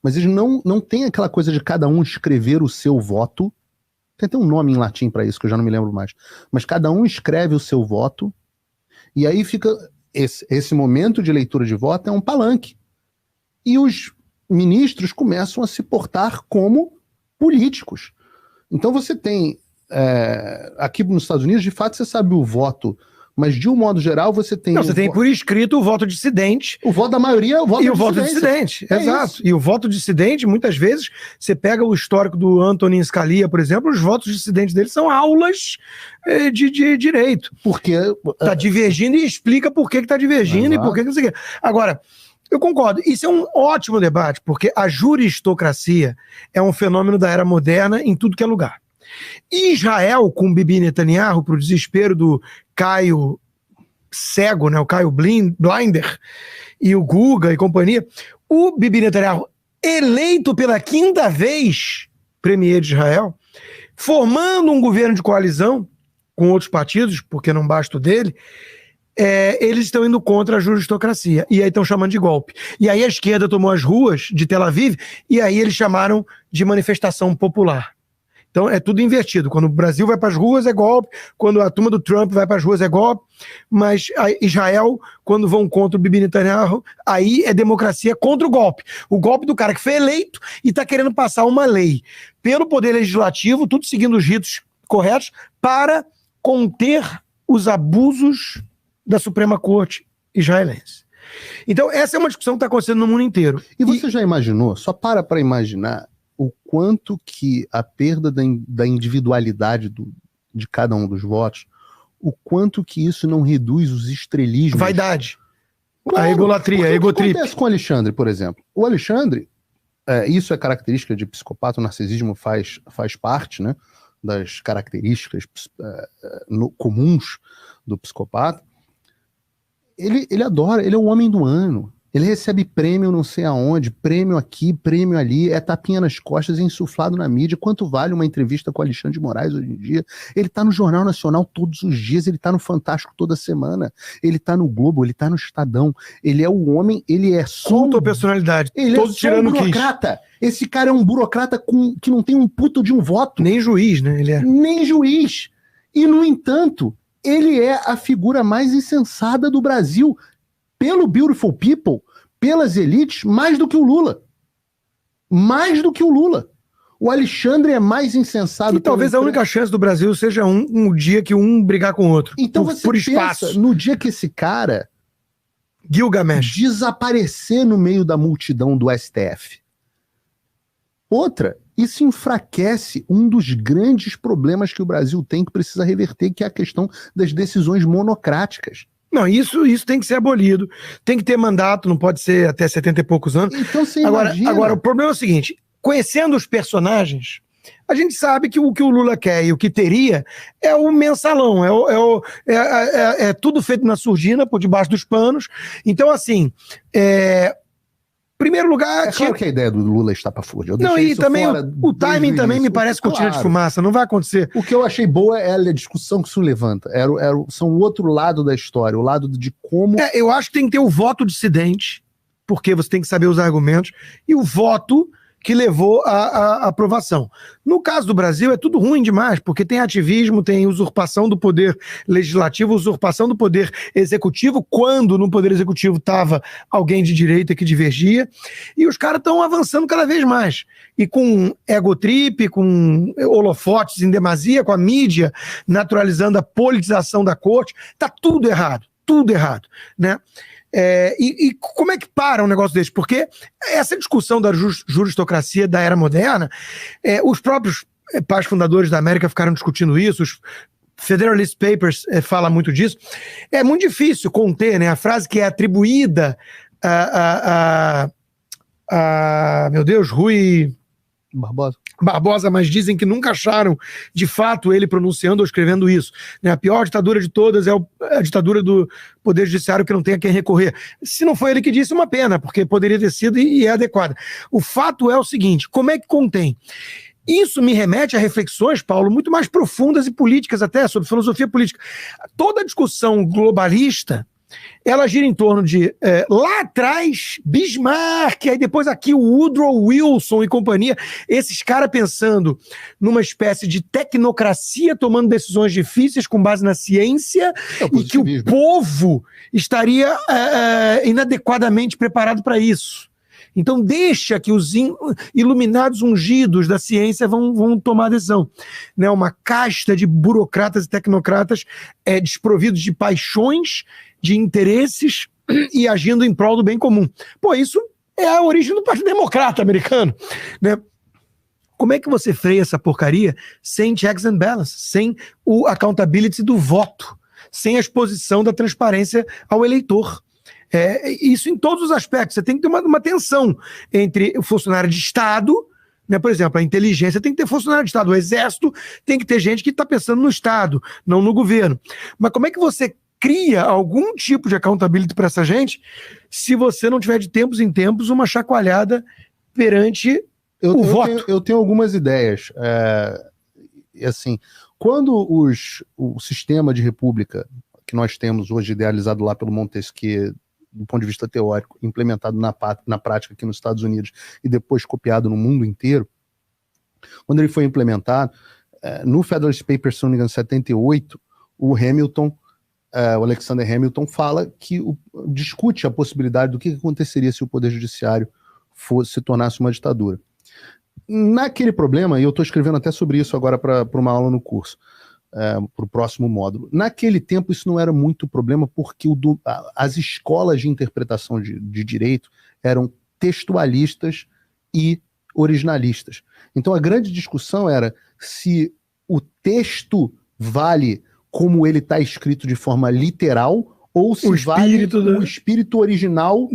Speaker 1: mas eles não tem aquela coisa de cada um escrever o seu voto. Tem até um nome em latim para isso, que eu já não me lembro mais. Mas cada um escreve o seu voto, e aí fica... Esse momento de leitura de voto é um palanque. E os ministros começam a se portar como políticos. Então você tem, aqui nos Estados Unidos, de fato você sabe o voto, mas de um modo geral você tem...
Speaker 2: Não, você tem por escrito o voto dissidente.
Speaker 1: O voto da maioria é o voto
Speaker 2: e o voto dissidente. Exato. Isso. E o voto dissidente, muitas vezes, você pega o histórico do Antonin Scalia, por exemplo, os votos dissidentes dele são aulas de direito.
Speaker 1: Porque
Speaker 2: está divergindo e explica por que está divergindo e por que não sei o quê. Agora, eu concordo, isso é um ótimo debate, porque a juristocracia é um fenômeno da era moderna em tudo que é lugar. Israel, com Bibi Netanyahu, para o desespero do Caio Cego, né, o Caio Blinder, e o Guga e companhia, o Bibi Netanyahu, eleito pela 5ª vez premier de Israel, formando um governo de coalizão com outros partidos, porque não basta o dele, eles estão indo contra a juristocracia, e aí estão chamando de golpe. E aí a esquerda tomou as ruas de Tel Aviv, e aí eles chamaram de manifestação popular. Então é tudo invertido. Quando o Brasil vai para as ruas é golpe, quando a turma do Trump vai para as ruas é golpe, mas Israel, quando vão contra o Bibi Netanyahu, aí é democracia contra o golpe. O golpe do cara que foi eleito e está querendo passar uma lei pelo Poder Legislativo, tudo seguindo os ritos corretos, para conter os abusos da Suprema Corte israelense. Então essa é uma discussão que está acontecendo no mundo inteiro.
Speaker 1: E você já imaginou, só para imaginar, o quanto que a perda da individualidade de cada um dos votos, o quanto que isso não reduz os estrelismos.
Speaker 2: Vaidade.
Speaker 1: Claro,
Speaker 2: a egolatria, a egotrip.
Speaker 1: O que acontece com o Alexandre, por exemplo? O Alexandre, isso é característica de psicopata, o narcisismo faz parte, né, das características comuns do psicopata. Ele adora, ele é o homem do ano. Ele recebe prêmio não sei aonde, prêmio aqui, prêmio ali, é tapinha nas costas, é insuflado na mídia. Quanto vale uma entrevista com o Alexandre de Moraes hoje em dia? Ele tá no Jornal Nacional todos os dias, ele tá no Fantástico toda semana, ele tá no Globo, ele tá no Estadão. Ele é o homem, ele é só...
Speaker 2: Culto a personalidade,
Speaker 1: ele
Speaker 2: todo
Speaker 1: é um burocrata. Esse cara é um burocrata que não tem um puto de um voto.
Speaker 2: Nem juiz, né? Ele é.
Speaker 1: Nem juiz. E, no entanto, ele é a figura mais insensada do Brasil. Pelo Beautiful People, pelas elites, mais do que o Lula. Mais do que o Lula. O Alexandre é mais insensato.
Speaker 2: E talvez a única chance do Brasil seja um dia que um brigar com o outro.
Speaker 1: Então por espaço. No dia que esse cara
Speaker 2: Gilgamesh
Speaker 1: desaparecer no meio da multidão do STF. Outra, isso enfraquece um dos grandes problemas que o Brasil tem, que precisa reverter, que é a questão das decisões monocráticas.
Speaker 2: Não, isso tem que ser abolido, tem que ter mandato, não pode ser até 70 e poucos anos.
Speaker 1: Então você
Speaker 2: agora, o problema é o seguinte, conhecendo os personagens, a gente sabe que o Lula quer e o que teria é o mensalão, é tudo feito na surdina, por debaixo dos panos. Então, assim, primeiro lugar...
Speaker 1: Claro que a ideia do Lula está para fugir.
Speaker 2: Não, e também o timing também me parece cortina de fumaça, não vai acontecer.
Speaker 1: O que eu achei boa é a discussão que isso levanta. São o outro lado da história, o lado de como...
Speaker 2: Eu acho que tem que ter o voto dissidente, porque você tem que saber os argumentos, e o voto que levou à aprovação. No caso do Brasil, é tudo ruim demais, porque tem ativismo, tem usurpação do poder legislativo, usurpação do poder executivo, quando no poder executivo estava alguém de direita que divergia, e os caras estão avançando cada vez mais. E com egotrip, com holofotes em demasia, com a mídia naturalizando a politização da corte, tá tudo errado, né? E como é que para um negócio desse? Porque essa discussão da juristocracia da era moderna, os próprios pais fundadores da América ficaram discutindo isso, os Federalist Papers fala muito disso. É muito difícil conter, né, a frase que é atribuída meu Deus, Rui Barbosa, mas dizem que nunca acharam de fato ele pronunciando ou escrevendo isso. A pior ditadura de todas é a ditadura do Poder Judiciário que não tem a quem recorrer. Se não foi ele que disse, uma pena, porque poderia ter sido e é adequada. O fato é o seguinte, como é que contém? Isso me remete a reflexões, Paulo, muito mais profundas e políticas até, sobre filosofia política. Toda a discussão globalista, ela gira em torno de, lá atrás, Bismarck, aí depois aqui o Woodrow Wilson e companhia, esses caras pensando numa espécie de tecnocracia, tomando decisões difíceis com base na ciência, e que o povo estaria inadequadamente preparado para isso. Então deixa que os iluminados ungidos da ciência vão tomar a decisão. Né? Uma casta de burocratas e tecnocratas desprovidos de paixões, de interesses e agindo em prol do bem comum. Pô, isso é a origem do Partido Democrata americano. Né? Como é que você freia essa porcaria sem checks and balances, sem o accountability do voto, sem a exposição da transparência ao eleitor? Isso em todos os aspectos. Você tem que ter uma tensão entre o funcionário de Estado, né? Por exemplo, a inteligência tem que ter funcionário de Estado, o Exército tem que ter gente que está pensando no Estado, não no governo. Mas como é que você cria algum tipo de accountability para essa gente se você não tiver de tempos em tempos uma chacoalhada perante o voto?
Speaker 1: Eu tenho algumas ideias. Assim, quando o sistema de república que nós temos hoje, idealizado lá pelo Montesquieu, do ponto de vista teórico, implementado na prática aqui nos Estados Unidos e depois copiado no mundo inteiro, quando ele foi implementado, no Federalist Papers, se não me engano, 78, o Alexander Hamilton fala que discute a possibilidade do que aconteceria se o Poder Judiciário se tornasse uma ditadura. Naquele problema, e eu estou escrevendo até sobre isso agora para uma aula no curso, para o próximo módulo. Naquele tempo isso não era muito problema porque as escolas de interpretação de direito eram textualistas e originalistas. Então a grande discussão era se o texto vale como ele está escrito de forma literal ou se vale o espírito original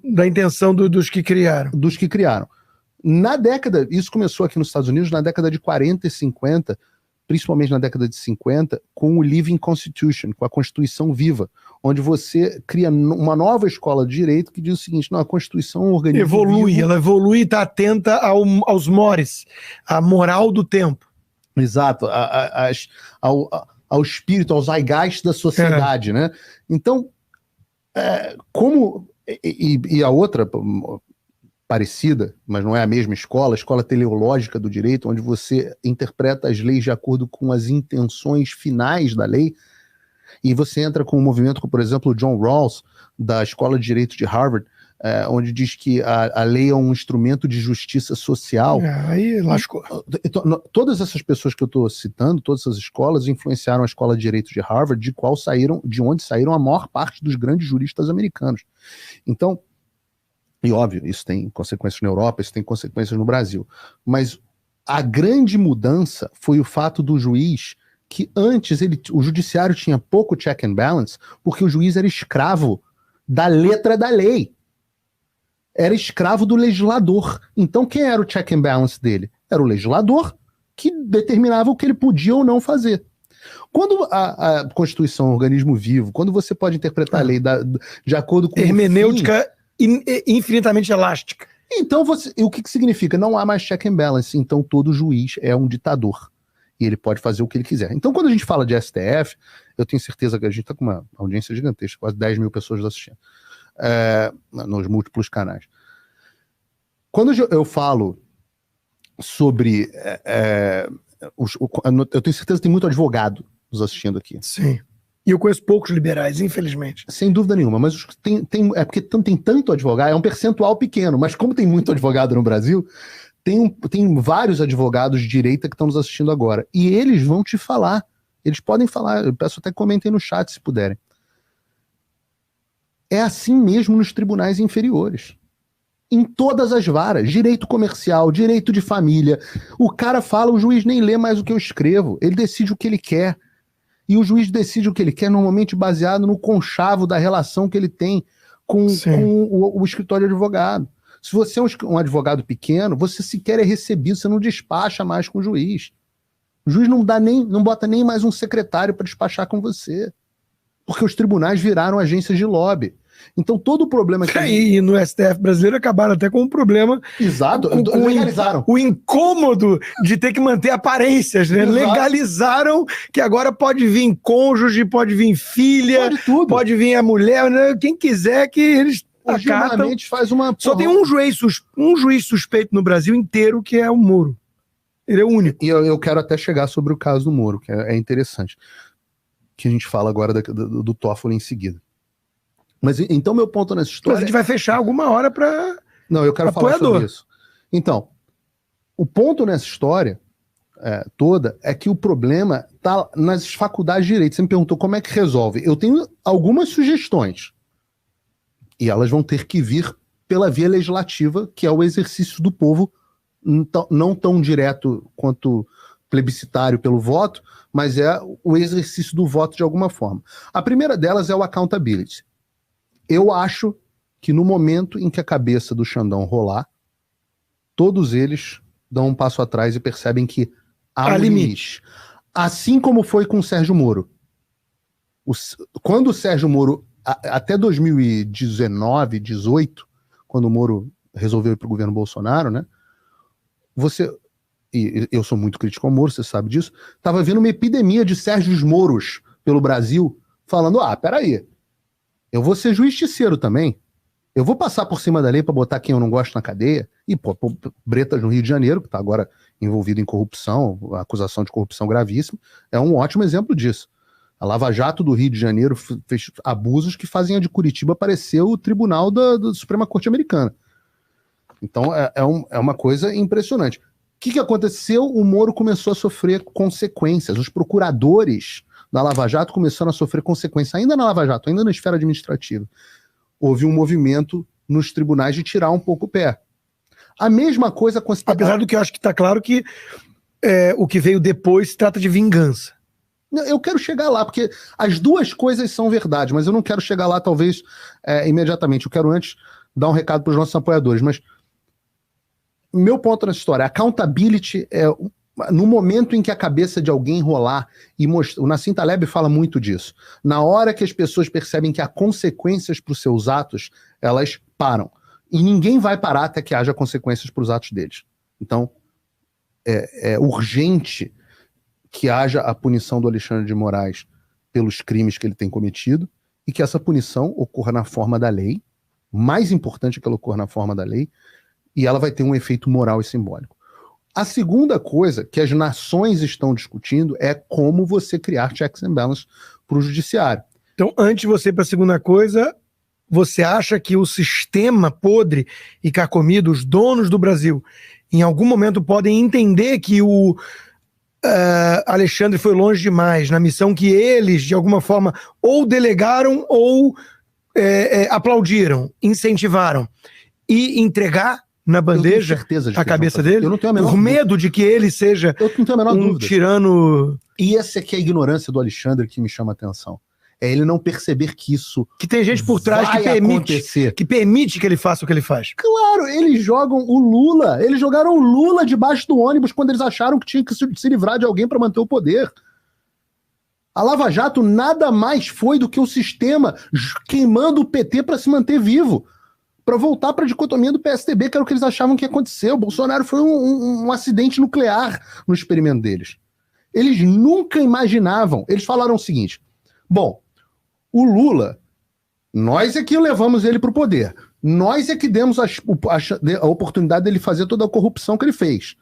Speaker 2: da intenção dos que criaram.
Speaker 1: Dos que criaram. Isso começou aqui nos Estados Unidos na década de 40 e 50, principalmente na década de 50, com o Living Constitution, com a Constituição Viva, onde você cria uma nova escola de direito que diz o seguinte, não, a Constituição é um organismo vivo.
Speaker 2: Ela evolui e está atenta aos mores, à moral do tempo.
Speaker 1: Exato, ao espírito, ao zeitgeist da sociedade, né? Então, e a outra parecida, mas não é a mesma escola, a escola teleológica do direito, onde você interpreta as leis de acordo com as intenções finais da lei, e você entra com um movimento como, por exemplo, o John Rawls, da Escola de Direito de Harvard, onde diz que a lei é um instrumento de justiça social.
Speaker 2: Aí lascou.
Speaker 1: Então, todas essas pessoas que eu estou citando, todas essas escolas, influenciaram a Escola de Direito de Harvard, de onde saíram a maior parte dos grandes juristas americanos. Então, e óbvio, isso tem consequências na Europa, isso tem consequências no Brasil. Mas a grande mudança foi o fato do juiz que antes o judiciário tinha pouco check and balance porque o juiz era escravo da letra da lei. Era escravo do legislador. Então quem era o check and balance dele? Era o legislador que determinava o que ele podia ou não fazer. Quando a Constituição é um organismo vivo, quando você pode interpretar a lei de acordo com
Speaker 2: hermenêutica infinitamente elástica.
Speaker 1: Então, o que significa? Não há mais check and balance. Então, todo juiz é um ditador. E ele pode fazer o que ele quiser. Então, quando a gente fala de STF, eu tenho certeza que a gente está com uma audiência gigantesca, quase 10 mil pessoas assistindo, nos múltiplos canais. Quando eu falo sobre... eu tenho certeza que tem muito advogado nos assistindo aqui.
Speaker 2: Sim. E eu conheço poucos liberais, infelizmente.
Speaker 1: Sem dúvida nenhuma, mas é porque tem tanto advogado, é um percentual pequeno, mas como tem muito advogado no Brasil, tem vários advogados de direita que estão nos assistindo agora. E eles vão te falar, eles podem falar, eu peço até que comentem no chat se puderem. É assim mesmo nos tribunais inferiores. Em todas as varas, direito comercial, direito de família. O cara fala, o juiz nem lê mais o que eu escrevo, ele decide o que ele quer. E o juiz decide o que ele quer, normalmente baseado no conchavo da relação que ele tem com o escritório de advogado. Se você é um advogado pequeno, você sequer é recebido, você não despacha mais com o juiz. O juiz não bota nem mais um secretário para despachar com você. Porque os tribunais viraram agências de lobby. Então todo o problema que...
Speaker 2: E no STF brasileiro acabaram até com um problema...
Speaker 1: Exato, legalizaram.
Speaker 2: O incômodo de ter que manter aparências, né?
Speaker 1: Exato.
Speaker 2: Legalizaram que agora pode vir cônjuge, pode vir filha, pode vir a mulher, né? Quem quiser que eles acatam.
Speaker 1: Faz uma...
Speaker 2: Só tem um juiz suspeito no Brasil inteiro, que é o Moro. Ele é o único.
Speaker 1: E eu quero até chegar sobre o caso do Moro, que é interessante. Que a gente fala agora do Toffoli em seguida. Mas então meu ponto nessa história...
Speaker 2: Mas a gente vai fechar alguma hora para...
Speaker 1: Não, eu quero falar sobre isso. Então, o ponto nessa história toda é que o problema está nas faculdades de direito. Você me perguntou como é que resolve. Eu tenho algumas sugestões. E elas vão ter que vir pela via legislativa, que é o exercício do povo, não tão direto quanto plebiscitário pelo voto, mas é o exercício do voto de alguma forma. A primeira delas é o accountability. Eu acho que no momento em que a cabeça do Xandão rolar, todos eles dão um passo atrás e percebem que há um limite. Assim como foi com o Sérgio Moro. Quando o Sérgio Moro, até 2019, 2018, quando o Moro resolveu ir para o governo Bolsonaro, né? E eu sou muito crítico ao Moro, você sabe disso, estava havendo uma epidemia de Sérgios Moros pelo Brasil, falando, peraí, eu vou ser justiceiro também. Eu vou passar por cima da lei para botar quem eu não gosto na cadeia. E, Bretas no Rio de Janeiro, que está agora envolvido em corrupção, acusação de corrupção gravíssima, é um ótimo exemplo disso. A Lava Jato do Rio de Janeiro fez abusos que fazem a de Curitiba parecer o tribunal da Suprema Corte Americana. Então, é uma coisa impressionante. O que aconteceu? O Moro começou a sofrer consequências. Os procuradores da Lava Jato começaram a sofrer consequências, ainda na Lava Jato, ainda na esfera administrativa. Houve um movimento nos tribunais de tirar um pouco o pé. A mesma coisa...
Speaker 2: Apesar do que eu acho que está claro que o que veio depois se trata de vingança.
Speaker 1: Eu quero chegar lá, porque as duas coisas são verdade, mas eu não quero chegar lá, talvez, imediatamente. Eu quero antes dar um recado para os nossos apoiadores, mas meu ponto nessa história, accountability é... No momento em que a cabeça de alguém rolar, o Nassim Taleb fala muito disso, na hora que as pessoas percebem que há consequências para os seus atos, elas param. E ninguém vai parar até que haja consequências para os atos deles. Então, é urgente que haja a punição do Alexandre de Moraes pelos crimes que ele tem cometido e que essa punição ocorra na forma da lei. Mais importante é que ela ocorra na forma da lei, e ela vai ter um efeito moral e simbólico. A segunda coisa que as nações estão discutindo é como você criar checks and balances para o judiciário.
Speaker 2: Então, antes de você ir para a segunda coisa, você acha que o sistema podre e carcomido, os donos do Brasil, em algum momento podem entender que o Alexandre foi longe demais na missão que eles, de alguma forma, ou delegaram ou aplaudiram, incentivaram, e entregar na bandeja a cabeça dele?
Speaker 1: Eu não tenho a menor
Speaker 2: por medo de que ele seja tirano...
Speaker 1: E essa aqui é a ignorância do Alexandre que me chama a atenção. É ele não perceber que isso...
Speaker 2: Que tem gente por trás que permite que ele faça o que ele faz.
Speaker 1: Claro, eles jogam o Lula. Eles jogaram o Lula debaixo do ônibus quando eles acharam que tinha que se livrar de alguém para manter o poder. A Lava Jato nada mais foi do que o sistema queimando o PT para se manter vivo. Para voltar para a dicotomia do PSDB, que era o que eles achavam que ia acontecer. O Bolsonaro foi um acidente nuclear no experimento deles. Eles nunca imaginavam. Eles falaram o seguinte: bom, o Lula, nós é que levamos ele para o poder. Nós é que demos a oportunidade dele fazer toda a corrupção que ele fez.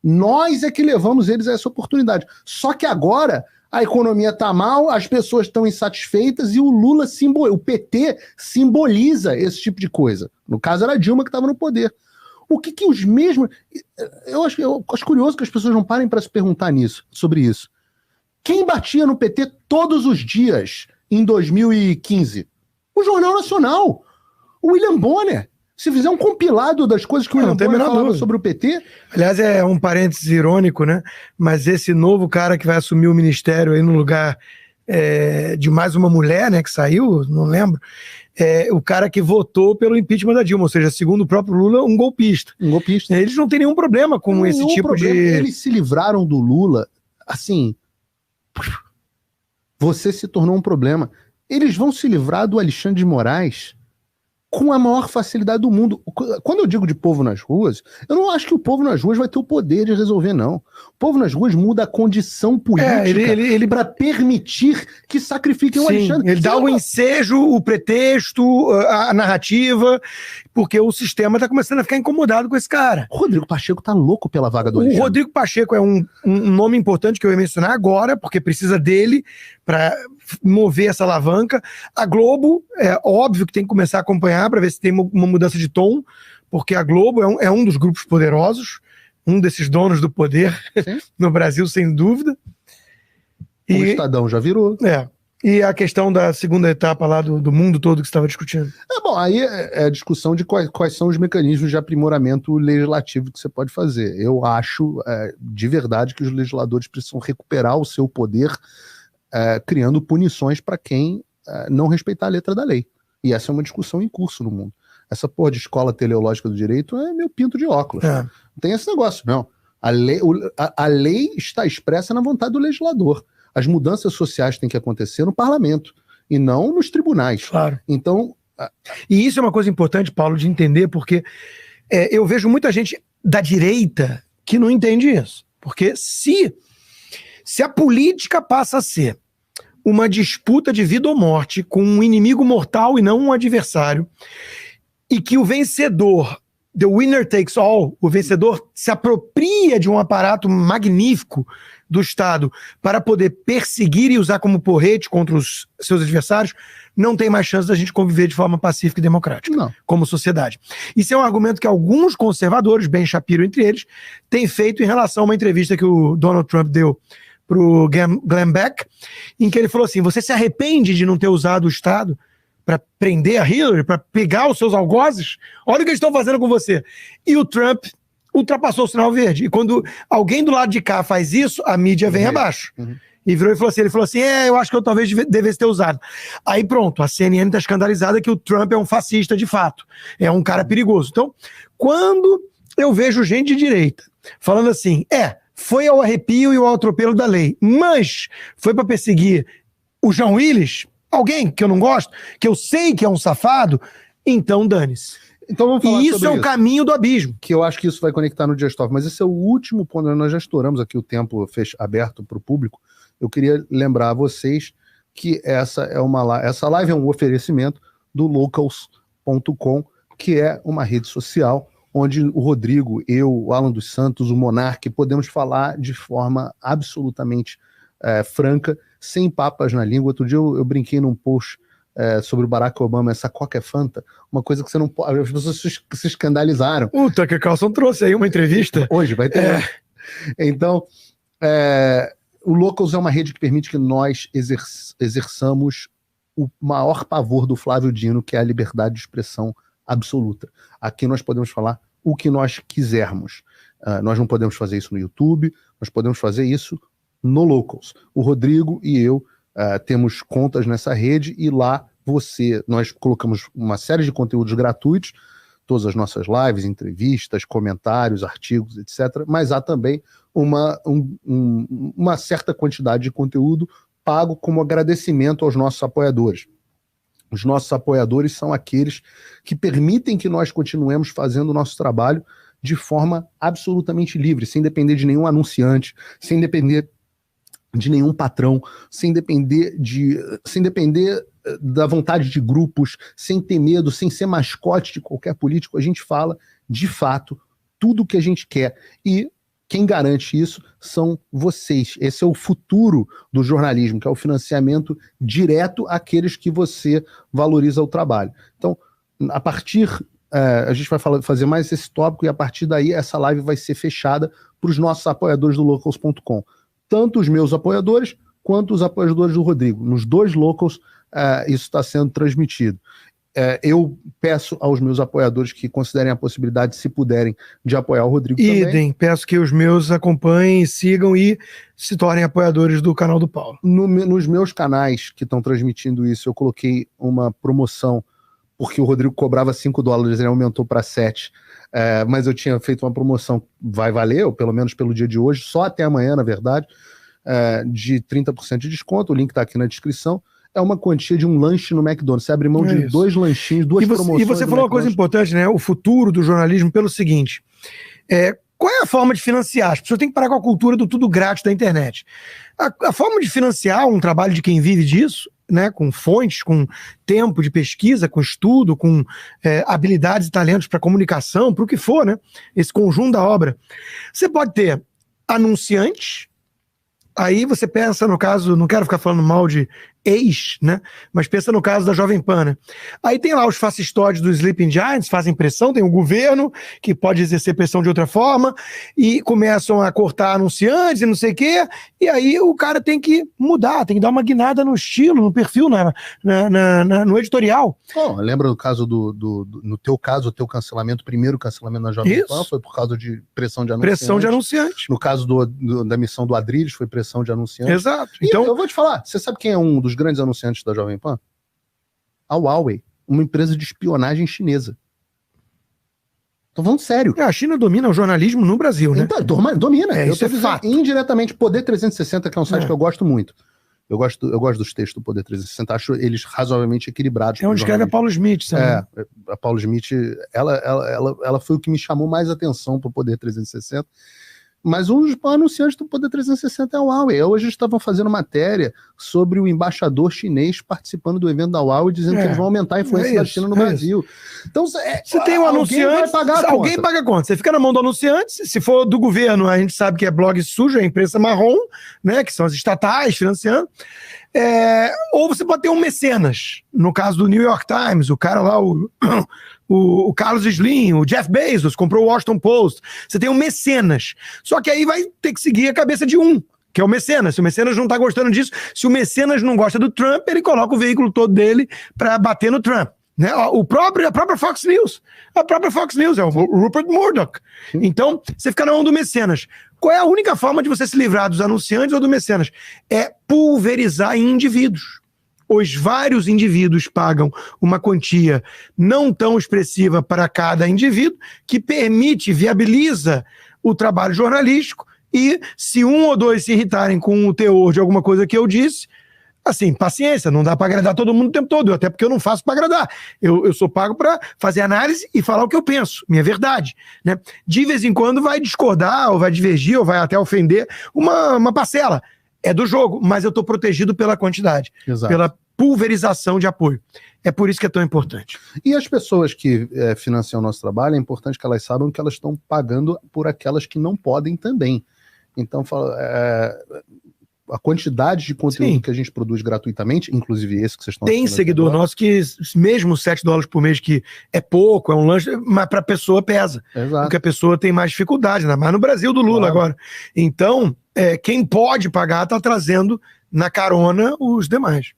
Speaker 1: Nós é que levamos eles a essa oportunidade. Só que agora a economia está mal, as pessoas estão insatisfeitas e o Lula o PT simboliza esse tipo de coisa. No caso era a Dilma que estava no poder. O que os mesmos... Eu acho curioso que as pessoas não parem para se perguntar sobre isso. Quem batia no PT todos os dias em 2015? O Jornal Nacional. O William Bonner. Se fizer um compilado das coisas que o William Bonner falava sobre o PT...
Speaker 2: Aliás, é um parênteses irônico, né? Mas esse novo cara que vai assumir o ministério aí no lugar de mais uma mulher, né, que saiu, não lembro, o cara que votou pelo impeachment da Dilma, ou seja, segundo o próprio Lula, um golpista.
Speaker 1: Um golpista.
Speaker 2: Eles não têm nenhum problema com esse tipo de...
Speaker 1: Eles se livraram do Lula, assim... Você se tornou um problema. Eles vão se livrar do Alexandre de Moraes com a maior facilidade do mundo. Quando eu digo de povo nas ruas, eu não acho que o povo nas ruas vai ter o poder de resolver, não. O povo nas ruas muda a condição política ele para permitir que sacrifiquem o Alexandre.
Speaker 2: Ele dá o ensejo, o pretexto, a narrativa, porque o sistema está começando a ficar incomodado com esse cara.
Speaker 1: O Rodrigo Pacheco tá louco pela vaga do Alexandre.
Speaker 2: O Rodrigo Pacheco é um nome importante que eu ia mencionar agora, porque precisa dele para mover essa alavanca. A Globo, é óbvio que tem que começar a acompanhar para ver se tem uma mudança de tom, porque a Globo é um dos grupos poderosos, um desses donos do poder no Brasil, sem dúvida.
Speaker 1: O Estadão já virou.
Speaker 2: E a questão da segunda etapa lá do mundo todo que você estava discutindo.
Speaker 1: Bom, aí é a discussão de quais são os mecanismos de aprimoramento legislativo que você pode fazer. Eu acho de verdade que os legisladores precisam recuperar o seu poder criando punições para quem não respeitar a letra da lei. E essa é uma discussão em curso no mundo. Essa porra de escola teleológica do direito é meu pinto de óculos. Não tem esse negócio, não. A lei está expressa na vontade do legislador. As mudanças sociais têm que acontecer no parlamento e não nos tribunais.
Speaker 2: Claro.
Speaker 1: Então...
Speaker 2: E isso é uma coisa importante, Paulo, de entender, porque eu vejo muita gente da direita que não entende isso. Porque se a política passa a ser uma disputa de vida ou morte com um inimigo mortal e não um adversário, e que o vencedor, the winner takes all, o vencedor se apropria de um aparato magnífico do Estado para poder perseguir e usar como porrete contra os seus adversários, não tem mais chance da gente conviver de forma pacífica e democrática, como sociedade. Isso é um argumento que alguns conservadores, Ben Shapiro entre eles, têm feito em relação a uma entrevista que o Donald Trump deu para o Glenn Beck, em que ele falou assim: você se arrepende de não ter usado o Estado para prender a Hillary, para pegar os seus algozes? Olha o que eles estão fazendo com você. E o Trump ultrapassou o sinal verde. E quando alguém do lado de cá faz isso, a mídia vem abaixo. E virou e falou assim, eu acho que eu talvez devesse ter usado. Aí pronto, a CNN está escandalizada que o Trump é um fascista de fato. É um cara perigoso. Então, quando eu vejo gente de direita falando assim, foi ao arrepio e ao atropelo da lei, mas foi para perseguir o João Willis, alguém que eu não gosto, que eu sei que é um safado, então dane-se.
Speaker 1: Então vamos falar
Speaker 2: e isso é o caminho do abismo.
Speaker 1: Que eu acho que isso vai conectar no Dias Toffoli, mas esse é o último ponto, nós já estouramos aqui o tempo aberto para o público. Eu queria lembrar a vocês que essa live é um oferecimento do locals.com, que é uma rede social onde o Rodrigo, eu, o Alan dos Santos, o Monark, podemos falar de forma absolutamente franca, sem papas na língua. Outro dia eu brinquei num post sobre o Barack Obama, essa Coca é Fanta, uma coisa que você não pode... As pessoas se escandalizaram.
Speaker 2: O Tucker Carlson trouxe aí uma entrevista.
Speaker 1: Hoje vai ter. Então, o Locals é uma rede que permite que nós exerçamos o maior pavor do Flávio Dino, que é a liberdade de expressão absoluta. Aqui nós podemos falar o que nós quisermos. Nós não podemos fazer isso no YouTube, nós podemos fazer isso no Locals. O Rodrigo e eu temos contas nessa rede e lá nós colocamos uma série de conteúdos gratuitos, todas as nossas lives, entrevistas, comentários, artigos, etc. Mas há também uma certa quantidade de conteúdo pago como agradecimento aos nossos apoiadores. Os nossos apoiadores são aqueles que permitem que nós continuemos fazendo o nosso trabalho de forma absolutamente livre, sem depender de nenhum anunciante, sem depender de nenhum patrão, sem depender da vontade de grupos, sem ter medo, sem ser mascote de qualquer político. A gente fala, de fato, tudo o que a gente quer. E quem garante isso são vocês. Esse é o futuro do jornalismo, que é o financiamento direto àqueles que você valoriza o trabalho. Então, a partir... a gente vai fazer mais esse tópico e a partir daí essa live vai ser fechada para os nossos apoiadores do Locals.com. Tanto os meus apoiadores quanto os apoiadores do Rodrigo. Nos dois Locals isso está sendo transmitido. Eu peço aos meus apoiadores que considerem a possibilidade, se puderem, de apoiar o Rodrigo também.
Speaker 2: Peço que os meus acompanhem, sigam e se tornem apoiadores do canal do Paulo.
Speaker 1: Nos meus canais que estão transmitindo isso, eu coloquei uma promoção, porque o Rodrigo cobrava $5, ele aumentou para 7. Mas eu tinha feito uma promoção, vai valer, ou pelo menos pelo dia de hoje, só até amanhã, na verdade, de 30% de desconto, o link está aqui na descrição. É uma quantia de um lanche no McDonald's. Você abre mão de 2 lanchinhos, 2 promoções.
Speaker 2: E você falou uma coisa importante, né? O futuro do jornalismo pelo seguinte. Qual é a forma de financiar? As pessoas têm que parar com a cultura do tudo grátis da internet. A forma de financiar um trabalho de quem vive disso, né, com fontes, com tempo de pesquisa, com estudo, com habilidades e talentos para comunicação, para o que for, né? Esse conjunto da obra. Você pode ter anunciantes. Aí você pensa no caso, não quero ficar falando mal de né? Mas pensa no caso da Jovem Pan, né? Aí tem lá os fascistóides dos Sleeping Giants, fazem pressão, tem o governo que pode exercer pressão de outra forma e começam a cortar anunciantes e não sei o quê, e aí o cara tem que mudar, tem que dar uma guinada no estilo, no perfil, no editorial.
Speaker 1: Lembra do caso no teu caso, o teu cancelamento, o primeiro cancelamento na Jovem Pan foi por causa de pressão de anunciantes.
Speaker 2: Pressão de anunciantes.
Speaker 1: No caso da missão do Adrilles foi pressão de anunciantes.
Speaker 2: Exato.
Speaker 1: Então, eu vou te falar, você sabe quem é um dos grandes anunciantes da Jovem Pan? A Huawei, uma empresa de espionagem chinesa. Tô falando sério.
Speaker 2: A China domina o jornalismo no Brasil, né?
Speaker 1: Então, domina.
Speaker 2: Isso é fato.
Speaker 1: Indiretamente, Poder 360, que é um site que eu gosto muito. Eu gosto dos textos do Poder 360, acho eles razoavelmente equilibrados.
Speaker 2: É onde escreve a Paulo Smith, sabe?
Speaker 1: A Paulo Smith, ela foi o que me chamou mais atenção pro Poder 360. Mas os anunciantes do Poder 360 é a Huawei. Hoje estavam fazendo matéria sobre o embaixador chinês participando do evento da Huawei, dizendo que eles vão aumentar a influência da China no Brasil. Então,
Speaker 2: você tem um anunciante, alguém paga a conta. Você fica na mão do anunciante, se for do governo, a gente sabe que é blog sujo, é imprensa marrom, né, que são as estatais financiando. Ou você pode ter um mecenas. No caso do New York Times, o cara lá, o Carlos Slim, o Jeff Bezos, comprou o Washington Post. Você tem um mecenas. Só que aí vai ter que seguir a cabeça de um, que é o mecenas. Se o mecenas não tá gostando disso, se o mecenas não gosta do Trump, ele coloca o veículo todo dele para bater no Trump. Né? A própria Fox News. A própria Fox News é o Rupert Murdoch. Então, você fica na mão do mecenas. Qual é a única forma de você se livrar dos anunciantes ou do mecenas? É pulverizar em indivíduos. Os vários indivíduos pagam uma quantia não tão expressiva para cada indivíduo, que viabiliza o trabalho jornalístico, e se um ou dois se irritarem com o teor de alguma coisa que eu disse, assim, paciência, não dá para agradar todo mundo o tempo todo, até porque eu não faço para agradar. Eu sou pago para fazer análise e falar o que eu penso, minha verdade. Né? De vez em quando vai discordar, ou vai divergir, ou vai até ofender uma parcela. É do jogo, mas eu estou protegido pela quantidade, pela pulverização de apoio. É por isso que é tão importante.
Speaker 1: E as pessoas que financiam o nosso trabalho, é importante que elas saibam que elas estão pagando por aquelas que não podem também. Então, a quantidade de conteúdo que a gente produz gratuitamente, inclusive esse que vocês estão...
Speaker 2: Tem seguidor nosso que, mesmo $7 por mês, que é pouco, é um lanche, mas para a pessoa pesa. Exato. Porque a pessoa tem mais dificuldade, ainda mais no Brasil do Lula agora. Então, quem pode pagar está trazendo na carona os demais.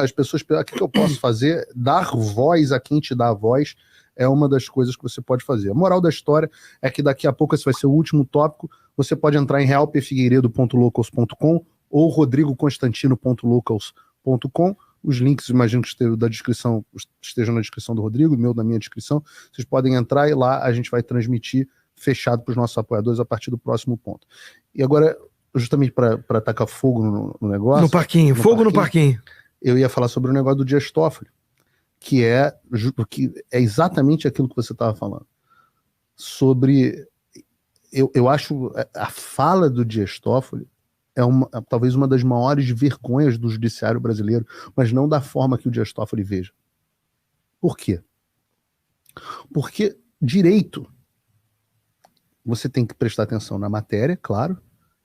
Speaker 1: As pessoas... O que eu posso fazer? Dar voz a quem te dá voz é uma das coisas que você pode fazer. A moral da história é que daqui a pouco esse vai ser o último tópico. Você pode entrar em realpfigueiredo.locals.com ou rodrigoconstantino.locals.com. Os links, imagino que estejam na descrição do Rodrigo, meu na minha descrição. Vocês podem entrar e lá a gente vai transmitir fechado para os nossos apoiadores a partir do próximo ponto. E agora, justamente para tacar fogo no negócio...
Speaker 2: No parquinho, no parquinho.
Speaker 1: Eu ia falar sobre o negócio do Dias Toffoli, que é exatamente aquilo que você estava falando. Sobre... Eu acho a fala do Dias Toffoli talvez uma das maiores vergonhas do judiciário brasileiro, mas não da forma que o Dias Toffoli veja. Por quê? Porque direito, você tem que prestar atenção na matéria, claro,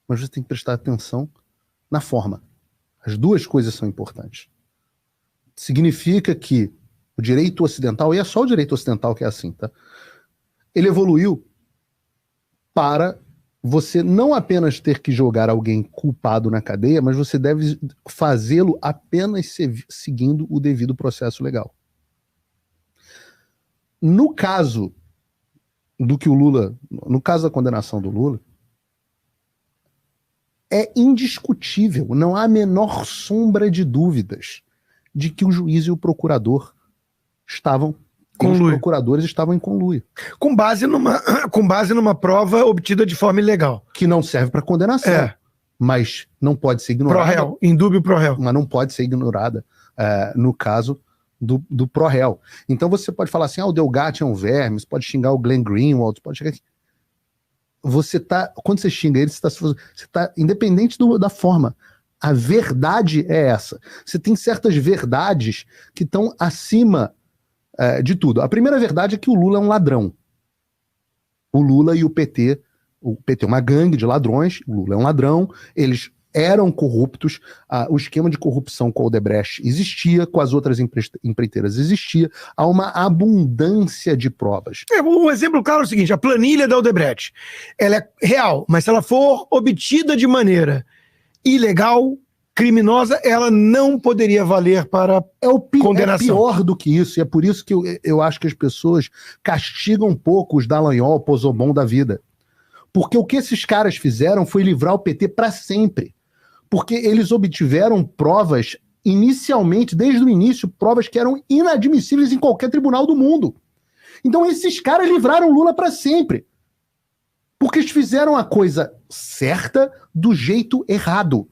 Speaker 1: mas você tem que prestar atenção na forma. As duas coisas são importantes. Significa que o direito ocidental, e é só o direito ocidental que é assim, tá? Ele evoluiu para você não apenas ter que jogar alguém culpado na cadeia, mas você deve fazê-lo apenas seguindo o devido processo legal. No caso do que o Lula, no caso da condenação do Lula, é indiscutível, não há a menor sombra de dúvidas de que o juiz e o procurador os procuradores estavam em conluio.
Speaker 2: Com base numa prova obtida de forma ilegal.
Speaker 1: Que não serve para condenação, mas não pode ser ignorada.
Speaker 2: Pro-réu, indúbio pro-réu.
Speaker 1: Mas não pode ser ignorada no caso do pro-réu. Então você pode falar assim, o Delgatti é um verme, você pode xingar o Glenn Greenwald, pode xingar... Quando você xinga ele, você tá independente da forma. A verdade é essa. Você tem certas verdades que estão acima de tudo. A primeira verdade é que o Lula é um ladrão. O Lula e o PT é uma gangue de ladrões, o Lula é um ladrão, eles eram corruptos, o esquema de corrupção com a Odebrecht existia, com as outras empreiteiras existia, há uma abundância de provas.
Speaker 2: Um exemplo claro é o seguinte, a planilha da Odebrecht, ela é real, mas se ela for obtida de maneira ilegal, criminosa, ela não poderia valer para condenação.
Speaker 1: É pior do que isso, e é por isso que eu acho que as pessoas castigam um pouco os Dallagnol, Pozzobon da vida. Porque o que esses caras fizeram foi livrar o PT para sempre. Porque eles obtiveram provas, inicialmente, desde o início, provas que eram inadmissíveis em qualquer tribunal do mundo. Então esses caras livraram Lula para sempre. Porque eles fizeram a coisa certa do jeito errado.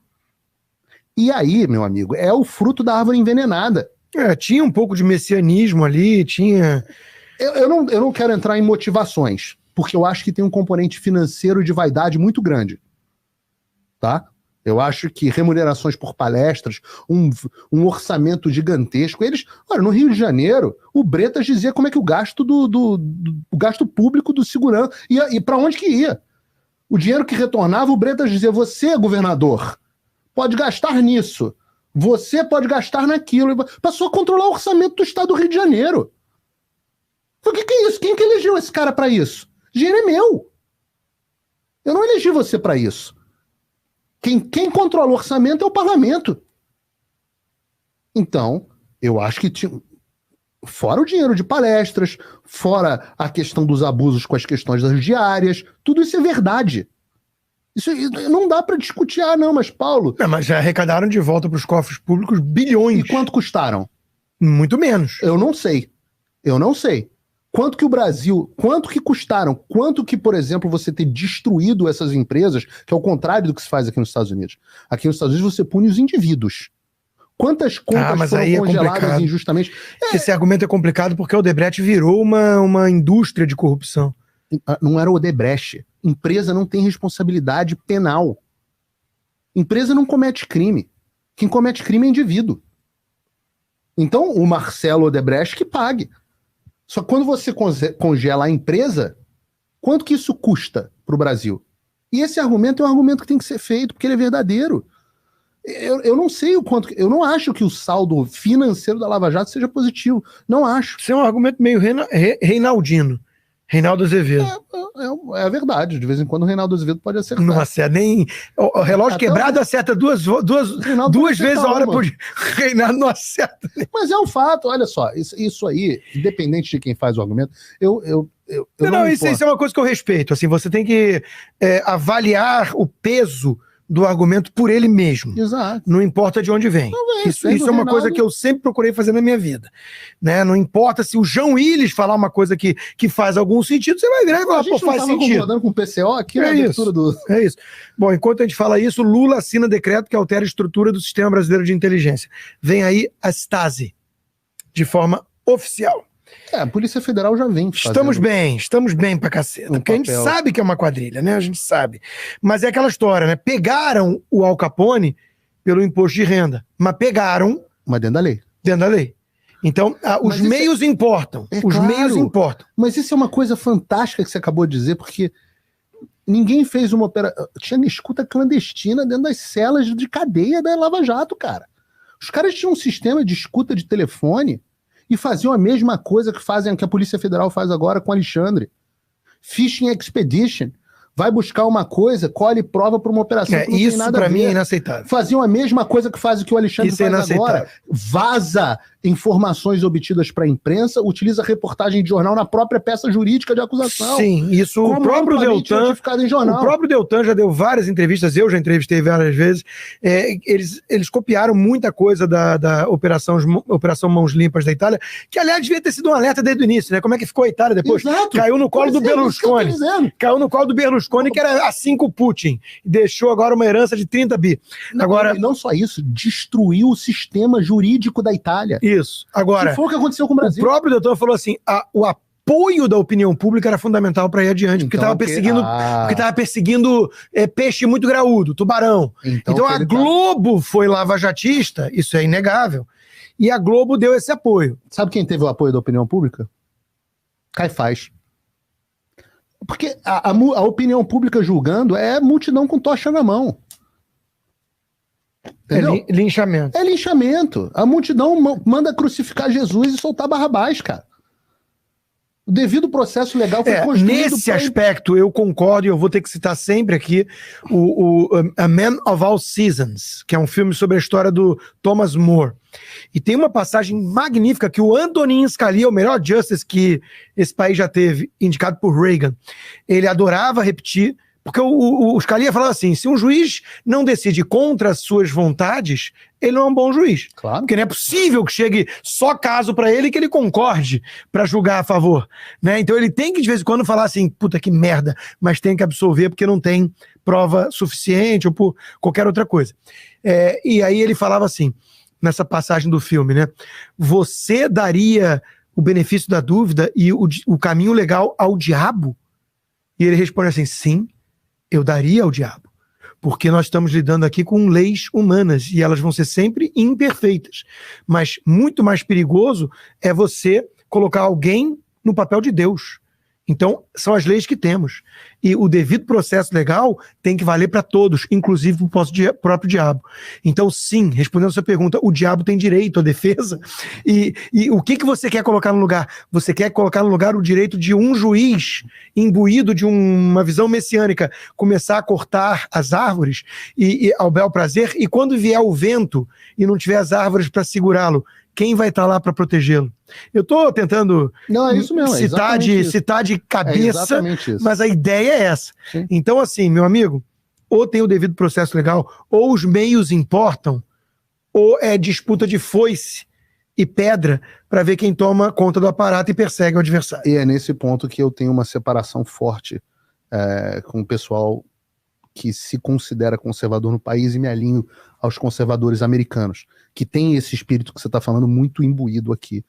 Speaker 1: E aí, meu amigo, é o fruto da árvore envenenada.
Speaker 2: Tinha um pouco de messianismo ali, tinha...
Speaker 1: Eu não quero entrar em motivações, porque eu acho que tem um componente financeiro de vaidade muito grande. Tá? Eu acho que remunerações por palestras, um orçamento gigantesco. Olha, no Rio de Janeiro, o Bretas dizia como é que o gasto o gasto público do segurança e para onde que ia. O dinheiro que retornava, o Bretas dizia, você, governador, pode gastar nisso. Você pode gastar naquilo. Passou a controlar o orçamento do estado do Rio de Janeiro. O que é isso? Quem que elegeu esse cara para isso? Dinheiro é meu. Eu não elegi você para isso. Quem controla o orçamento é o parlamento. Então, eu acho que fora o dinheiro de palestras, fora a questão dos abusos com as questões das diárias, tudo isso é verdade. Isso não dá para discutir, não, mas Paulo...
Speaker 2: Mas já arrecadaram de volta para os cofres públicos bilhões.
Speaker 1: E quanto custaram?
Speaker 2: Muito menos.
Speaker 1: Eu não sei. Quanto que custaram? Quanto que, por exemplo, você ter destruído essas empresas, que é o contrário do que se faz aqui nos Estados Unidos. Aqui nos Estados Unidos você pune os indivíduos. Quantas contas foram congeladas injustamente?
Speaker 2: Esse argumento é complicado porque o Odebrecht virou uma indústria de corrupção.
Speaker 1: Não era o Odebrecht. Empresa não tem responsabilidade penal. Empresa não comete crime. Quem comete crime é indivíduo. Então, o Marcelo Odebrecht que pague. Só que quando você congela a empresa, quanto que isso custa para o Brasil? E esse argumento é um argumento que tem que ser feito, porque ele é verdadeiro. Eu não sei o quanto... Eu não acho que o saldo financeiro da Lava Jato seja positivo. Não acho.
Speaker 2: Isso é um argumento meio reinaldino. Reinaldo Azevedo.
Speaker 1: É a verdade. De vez em quando o Reinaldo Azevedo pode acertar.
Speaker 2: Não acerta nem... O relógio até quebrado acerta duas vezes a hora por dia. Reinaldo não acerta.
Speaker 1: Mas é um fato, olha só. Isso aí, independente de quem faz o argumento,
Speaker 2: isso é uma coisa que eu respeito. Assim, você tem que avaliar o peso do argumento por ele mesmo.
Speaker 1: Exato.
Speaker 2: Não importa de onde vem. Isso é uma coisa que eu sempre procurei fazer na minha vida. Né? Não importa se o João Willis falar uma coisa que faz algum sentido, você vai virar e falar, pô, faz sentido.
Speaker 1: Concordando com o PCO aqui na abertura do...
Speaker 2: É isso. Bom, enquanto a gente fala isso, Lula assina decreto que altera a estrutura do Sistema Brasileiro de Inteligência. Vem aí a Stasi, de forma oficial.
Speaker 1: A Polícia Federal já vem
Speaker 2: Estamos bem pra caceta. Porque a gente sabe que é uma quadrilha, né? A gente sabe. Mas é aquela história, né? Pegaram o Al Capone pelo imposto de renda. Mas pegaram...
Speaker 1: Mas dentro da lei.
Speaker 2: Dentro da lei. Então, os meios importam. Meios importam.
Speaker 1: Mas isso é uma coisa fantástica que você acabou de dizer, porque ninguém fez uma operação... Tinha escuta clandestina dentro das celas de cadeia da Lava Jato, cara. Os caras tinham um sistema de escuta de telefone e faziam a mesma coisa que a Polícia Federal faz agora com o Alexandre. Fishing Expedition. Vai buscar uma coisa, colhe prova para uma operação que não tem nada a ver.
Speaker 2: Isso, pra mim, é inaceitável.
Speaker 1: Faziam a mesma coisa que faz o que o Alexandre faz agora. Vaza informações obtidas para a imprensa, utiliza reportagem de jornal na própria peça jurídica de acusação.
Speaker 2: Sim, isso o próprio Deltan já deu várias entrevistas, eu já entrevistei várias vezes. Eles copiaram muita coisa da Operação Mãos Limpas da Itália, que aliás devia ter sido um alerta desde o início, né? Como é que ficou a Itália depois?
Speaker 1: Exato.
Speaker 2: Caiu no colo do Berlusconi. Caiu no colo do Berlusconi, que era assim com o Putin. Deixou agora uma herança de 30 bi.
Speaker 1: Não só isso, destruiu o sistema jurídico da Itália.
Speaker 2: Isso. Agora,
Speaker 1: que foi o que aconteceu com o Brasil.
Speaker 2: O próprio doutor falou assim, o apoio da opinião pública era fundamental para ir adiante, porque estava perseguindo peixe muito graúdo, tubarão. Então a Globo foi lavajatista, isso é inegável, e a Globo deu esse apoio.
Speaker 1: Sabe quem teve o apoio da opinião pública? Caifás. Porque a opinião pública julgando é multidão com tocha na mão. Entendeu?
Speaker 2: É linchamento.
Speaker 1: É linchamento. A multidão manda crucificar Jesus e soltar Barrabás, cara. O devido processo legal foi construído...
Speaker 2: Nesse aspecto, eu concordo, e eu vou ter que citar sempre aqui A Man of All Seasons, que é um filme sobre a história do Thomas More. E tem uma passagem magnífica que o Antonin Scalia, o melhor Justice que esse país já teve, indicado por Reagan, ele adorava repetir, porque o Scalia falava assim, se um juiz não decide contra as suas vontades, ele não é um bom juiz.
Speaker 1: Claro.
Speaker 2: Porque não é possível que chegue só caso pra ele que ele concorde pra julgar a favor. Né? Então ele tem que, de vez em quando, falar assim, puta que merda, mas tem que absolver porque não tem prova suficiente ou por qualquer outra coisa. E aí ele falava assim, nessa passagem do filme, né? Você daria o benefício da dúvida e o caminho legal ao diabo? E ele responde assim, sim, eu daria ao diabo, porque nós estamos lidando aqui com leis humanas e elas vão ser sempre imperfeitas, mas muito mais perigoso é você colocar alguém no papel de Deus. Então, são as leis que temos. E o devido processo legal tem que valer para todos, inclusive para o próprio diabo. Então, sim, respondendo a sua pergunta, o diabo tem direito à defesa. E o que você quer colocar no lugar? Você quer colocar no lugar o direito de um juiz imbuído de uma visão messiânica começar a cortar as árvores ao bel prazer, e quando vier o vento e não tiver as árvores para segurá-lo, quem vai estar lá para protegê-lo? Eu estou tentando citar de cabeça, mas a ideia é essa. Sim. Então, assim, meu amigo, ou tem o devido processo legal, ou os meios importam, ou é disputa de foice e pedra para ver quem toma conta do aparato e persegue o adversário.
Speaker 1: E é nesse ponto que eu tenho uma separação forte com o pessoal que se considera conservador no país e me alinho aos conservadores americanos, que tem esse espírito que você está falando muito imbuído aqui.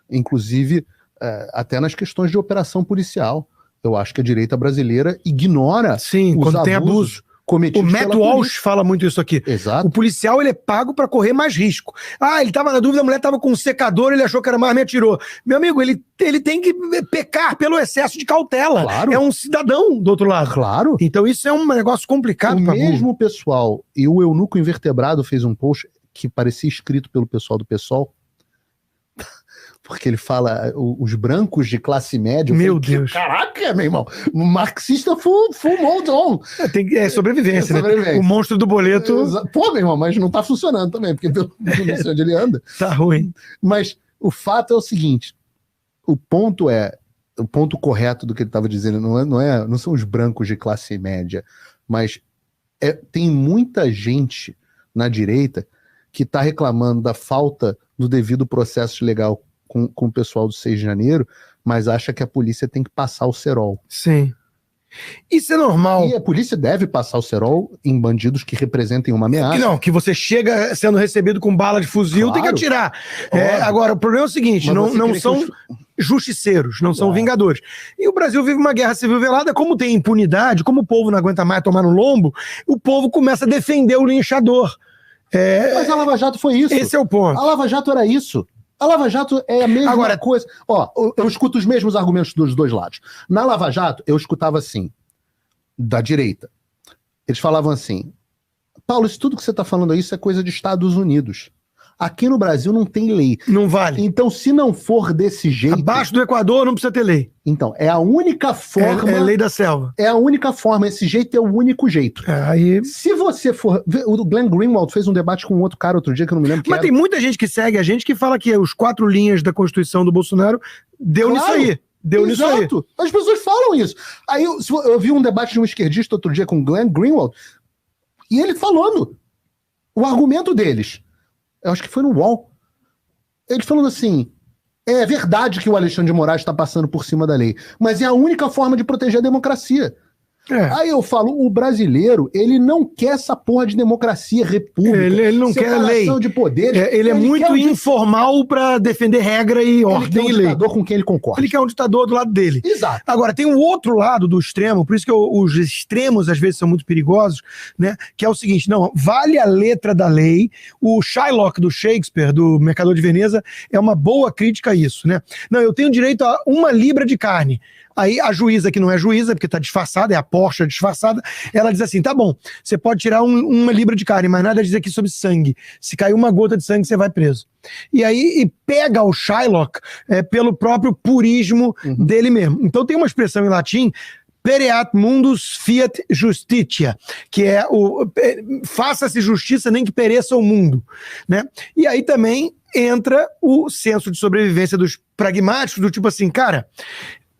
Speaker 1: Inclusive, até nas questões de operação policial. Eu acho que a direita brasileira ignora
Speaker 2: quando tem abuso cometidos. O Matt Walsh fala muito isso aqui.
Speaker 1: Exato.
Speaker 2: O policial, ele é pago para correr mais risco. Ele estava na dúvida, a mulher estava com um secador, ele achou que era mais, me atirou. Meu amigo, ele tem que pecar pelo excesso de cautela.
Speaker 1: Claro.
Speaker 2: É um cidadão do outro lado.
Speaker 1: Claro.
Speaker 2: Então isso é um negócio complicado.
Speaker 1: O mesmo pessoal, e o Eunuco Invertebrado fez um post que parecia escrito pelo pessoal do PSOL, porque ele fala os brancos de classe média.
Speaker 2: Meu Deus.
Speaker 1: Caraca, meu irmão. Marxista full mode on.
Speaker 2: É sobrevivência, né? O monstro do boleto.
Speaker 1: Pô, meu irmão, mas não tá funcionando também, porque eu não sei onde ele anda.
Speaker 2: Tá ruim.
Speaker 1: Mas o fato é o seguinte, o ponto correto do que ele estava dizendo não são os brancos de classe média, mas tem muita gente na direita que está reclamando da falta do devido processo legal com o pessoal do 6 de janeiro, mas acha que a polícia tem que passar o cerol.
Speaker 2: Sim. Isso é normal.
Speaker 1: E a polícia deve passar o cerol em bandidos que representem uma ameaça.
Speaker 2: Não, que você chega sendo recebido com bala de fuzil, tem que atirar. Agora, o problema é o seguinte, não são justiceiros, não são vingadores. E o Brasil vive uma guerra civil velada, como tem impunidade, como o povo não aguenta mais tomar no lombo, o povo começa a defender o linchador.
Speaker 1: Mas a Lava Jato foi isso.
Speaker 2: Esse é o ponto.
Speaker 1: A Lava Jato era isso. A Lava Jato é a mesma coisa. Ó, eu escuto os mesmos argumentos dos dois lados. Na Lava Jato, eu escutava assim, da direita. Eles falavam assim, Paulo, isso tudo que você está falando aí, isso é coisa de Estados Unidos. Aqui no Brasil não tem lei.
Speaker 2: Não vale.
Speaker 1: Então, se não for desse jeito...
Speaker 2: Abaixo do Equador não precisa ter lei.
Speaker 1: Então, é a única forma...
Speaker 2: É lei da selva.
Speaker 1: É a única forma, esse jeito é o único jeito.
Speaker 2: Aí...
Speaker 1: Se você for... O Glenn Greenwald fez um debate com um outro cara outro dia, que eu não me lembro quem
Speaker 2: era. Mas tem muita gente que segue a gente que fala que os 4 linhas da Constituição do Bolsonaro deu nisso aí. Deu nisso aí.
Speaker 1: Exato. As pessoas falam isso. Aí eu vi um debate de um esquerdista outro dia com o Glenn Greenwald, e ele falando o argumento deles. Eu acho que foi no UOL. Ele falando assim, é verdade que o Alexandre de Moraes está passando por cima da lei, mas é a única forma de proteger a democracia. Aí eu falo, o brasileiro, ele não quer essa porra de democracia, república,
Speaker 2: ele não quer lei
Speaker 1: de poderes.
Speaker 2: Ele é muito informal para defender regra e ordem e lei. Ele quer um
Speaker 1: ditador com quem ele concorda.
Speaker 2: Ele quer um ditador do lado dele.
Speaker 1: Exato.
Speaker 2: Agora, tem um outro lado do extremo, por isso que os extremos às vezes são muito perigosos, né? Que é o seguinte, não, vale a letra da lei. O Shylock do Shakespeare, do Mercador de Veneza, é uma boa crítica a isso, né? Não, eu tenho direito a 1 libra de carne. Aí a juíza, que não é juíza, porque tá disfarçada, é a Porsche disfarçada, ela diz assim, tá bom, você pode tirar 1 libra de carne, mas nada diz aqui sobre sangue. Se cair uma gota de sangue, você vai preso. E aí pega o Shylock pelo próprio purismo dele mesmo. Então tem uma expressão em latim, pereat mundus fiat justitia, que é faça-se justiça nem que pereça o mundo, né? E aí também entra o senso de sobrevivência dos pragmáticos, do tipo assim, cara,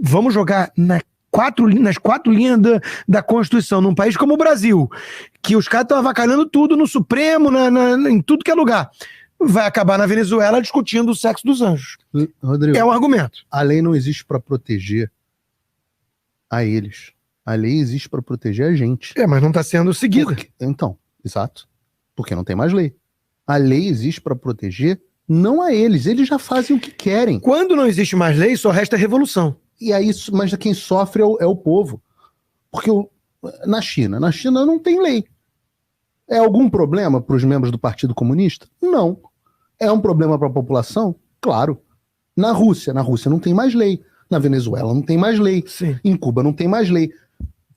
Speaker 2: vamos jogar nas 4 linhas da Constituição, num país como o Brasil, que os caras estão avacalhando tudo no Supremo, em tudo que é lugar. Vai acabar na Venezuela discutindo o sexo dos anjos.
Speaker 1: Rodrigo,
Speaker 2: é um argumento.
Speaker 1: A lei não existe para proteger a eles. A lei existe para proteger a gente.
Speaker 2: Mas não está sendo seguida.
Speaker 1: Então, exato. Porque não tem mais lei. A lei existe para proteger não a eles. Eles já fazem o que querem.
Speaker 2: Quando não existe mais lei, só resta revolução.
Speaker 1: E aí, mas quem sofre é o povo. Porque na China não tem lei. É algum problema para os membros do Partido Comunista? Não. É um problema para a população? Claro. Na Rússia não tem mais lei. Na Venezuela não tem mais lei.
Speaker 2: Sim.
Speaker 1: Em Cuba não tem mais lei.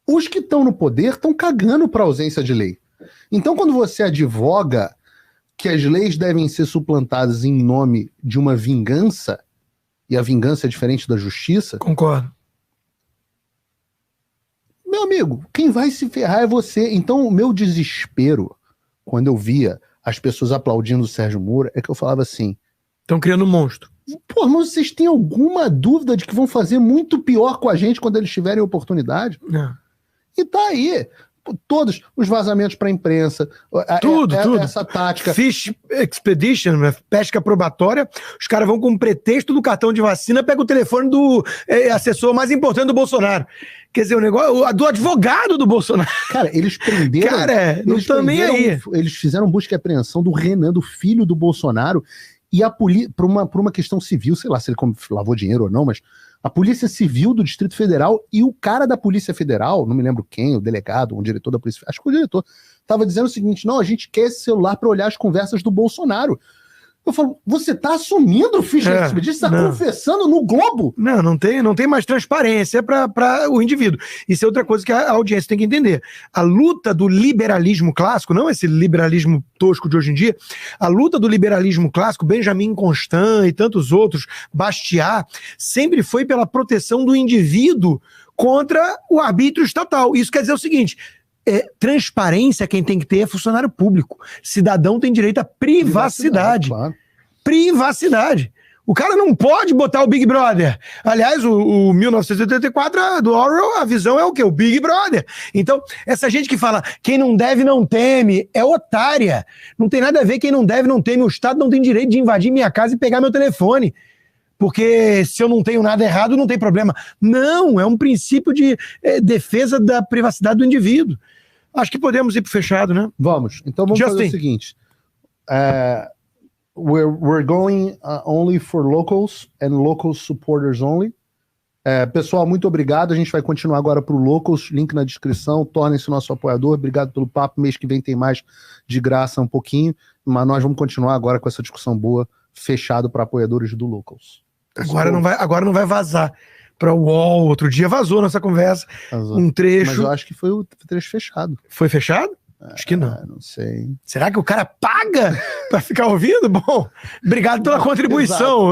Speaker 1: Os que estão no poder estão cagando para a ausência de lei. Então, quando você advoga que as leis devem ser suplantadas em nome de uma vingança, e a vingança é diferente da justiça...
Speaker 2: Concordo.
Speaker 1: Meu amigo, quem vai se ferrar é você. Então, o meu desespero, quando eu via as pessoas aplaudindo o Sérgio Moro, é que eu falava assim...
Speaker 2: Estão criando um monstro.
Speaker 1: Pô, mas vocês têm alguma dúvida de que vão fazer muito pior com a gente quando eles tiverem oportunidade? E tá aí. Todos os vazamentos para a imprensa,
Speaker 2: tudo.
Speaker 1: Essa tática.
Speaker 2: Fish Expedition, pesca probatória, os caras vão com um pretexto do cartão de vacina, pega o telefone do assessor mais importante do Bolsonaro. Quer dizer, o negócio do advogado do Bolsonaro.
Speaker 1: Cara, eles prenderam...
Speaker 2: Cara, não estão nem aí.
Speaker 1: Eles fizeram busca e apreensão do Renan, do filho do Bolsonaro, e a polícia, por uma questão civil, sei lá se ele lavou dinheiro ou não, mas a Polícia Civil do Distrito Federal e o cara da Polícia Federal, não me lembro quem, o delegado, um diretor da Polícia Federal, acho que o diretor, estava dizendo o seguinte, não, a gente quer esse celular para olhar as conversas do Bolsonaro.
Speaker 2: Eu
Speaker 1: falo, você tá assumindo o fiscal expeditivo? Você tá confessando no Globo?
Speaker 2: Não tem mais transparência para o indivíduo. Isso é outra coisa que a audiência tem que entender. A luta do liberalismo clássico, não esse liberalismo tosco de hoje em dia, a luta do liberalismo clássico, Benjamin Constant e tantos outros, Bastiat, sempre foi pela proteção do indivíduo contra o arbítrio estatal. Isso quer dizer o seguinte... transparência quem tem que ter é funcionário público. Cidadão tem direito à privacidade.
Speaker 1: Claro.
Speaker 2: Privacidade. O cara não pode botar o Big Brother. Aliás, o 1984 do Orwell, a visão é o quê? O Big Brother. Então, essa gente que fala quem não deve não teme, é otária. Não tem nada a ver quem não deve não teme. O Estado não tem direito de invadir minha casa e pegar meu telefone. Porque se eu não tenho nada errado, não tem problema. Não, é um princípio de defesa da privacidade do indivíduo. Acho que podemos ir pro fechado, né?
Speaker 1: Vamos. Então vamos fazer o seguinte. We're going only for locals and local supporters only. Pessoal, muito obrigado. A gente vai continuar agora pro locals. Link na descrição. Tornem-se nosso apoiador. Obrigado pelo papo. Mês que vem tem mais de graça um pouquinho. Mas nós vamos continuar agora com essa discussão boa, fechado para apoiadores do locals.
Speaker 2: Agora não vai vazar para o UOL. Outro dia vazou nossa conversa.
Speaker 1: Vazou.
Speaker 2: Um trecho.
Speaker 1: Mas eu acho que foi o trecho fechado.
Speaker 2: Foi fechado? Acho que não.
Speaker 1: Não sei.
Speaker 2: Será que o cara paga para ficar ouvindo? Bom, obrigado pela contribuição.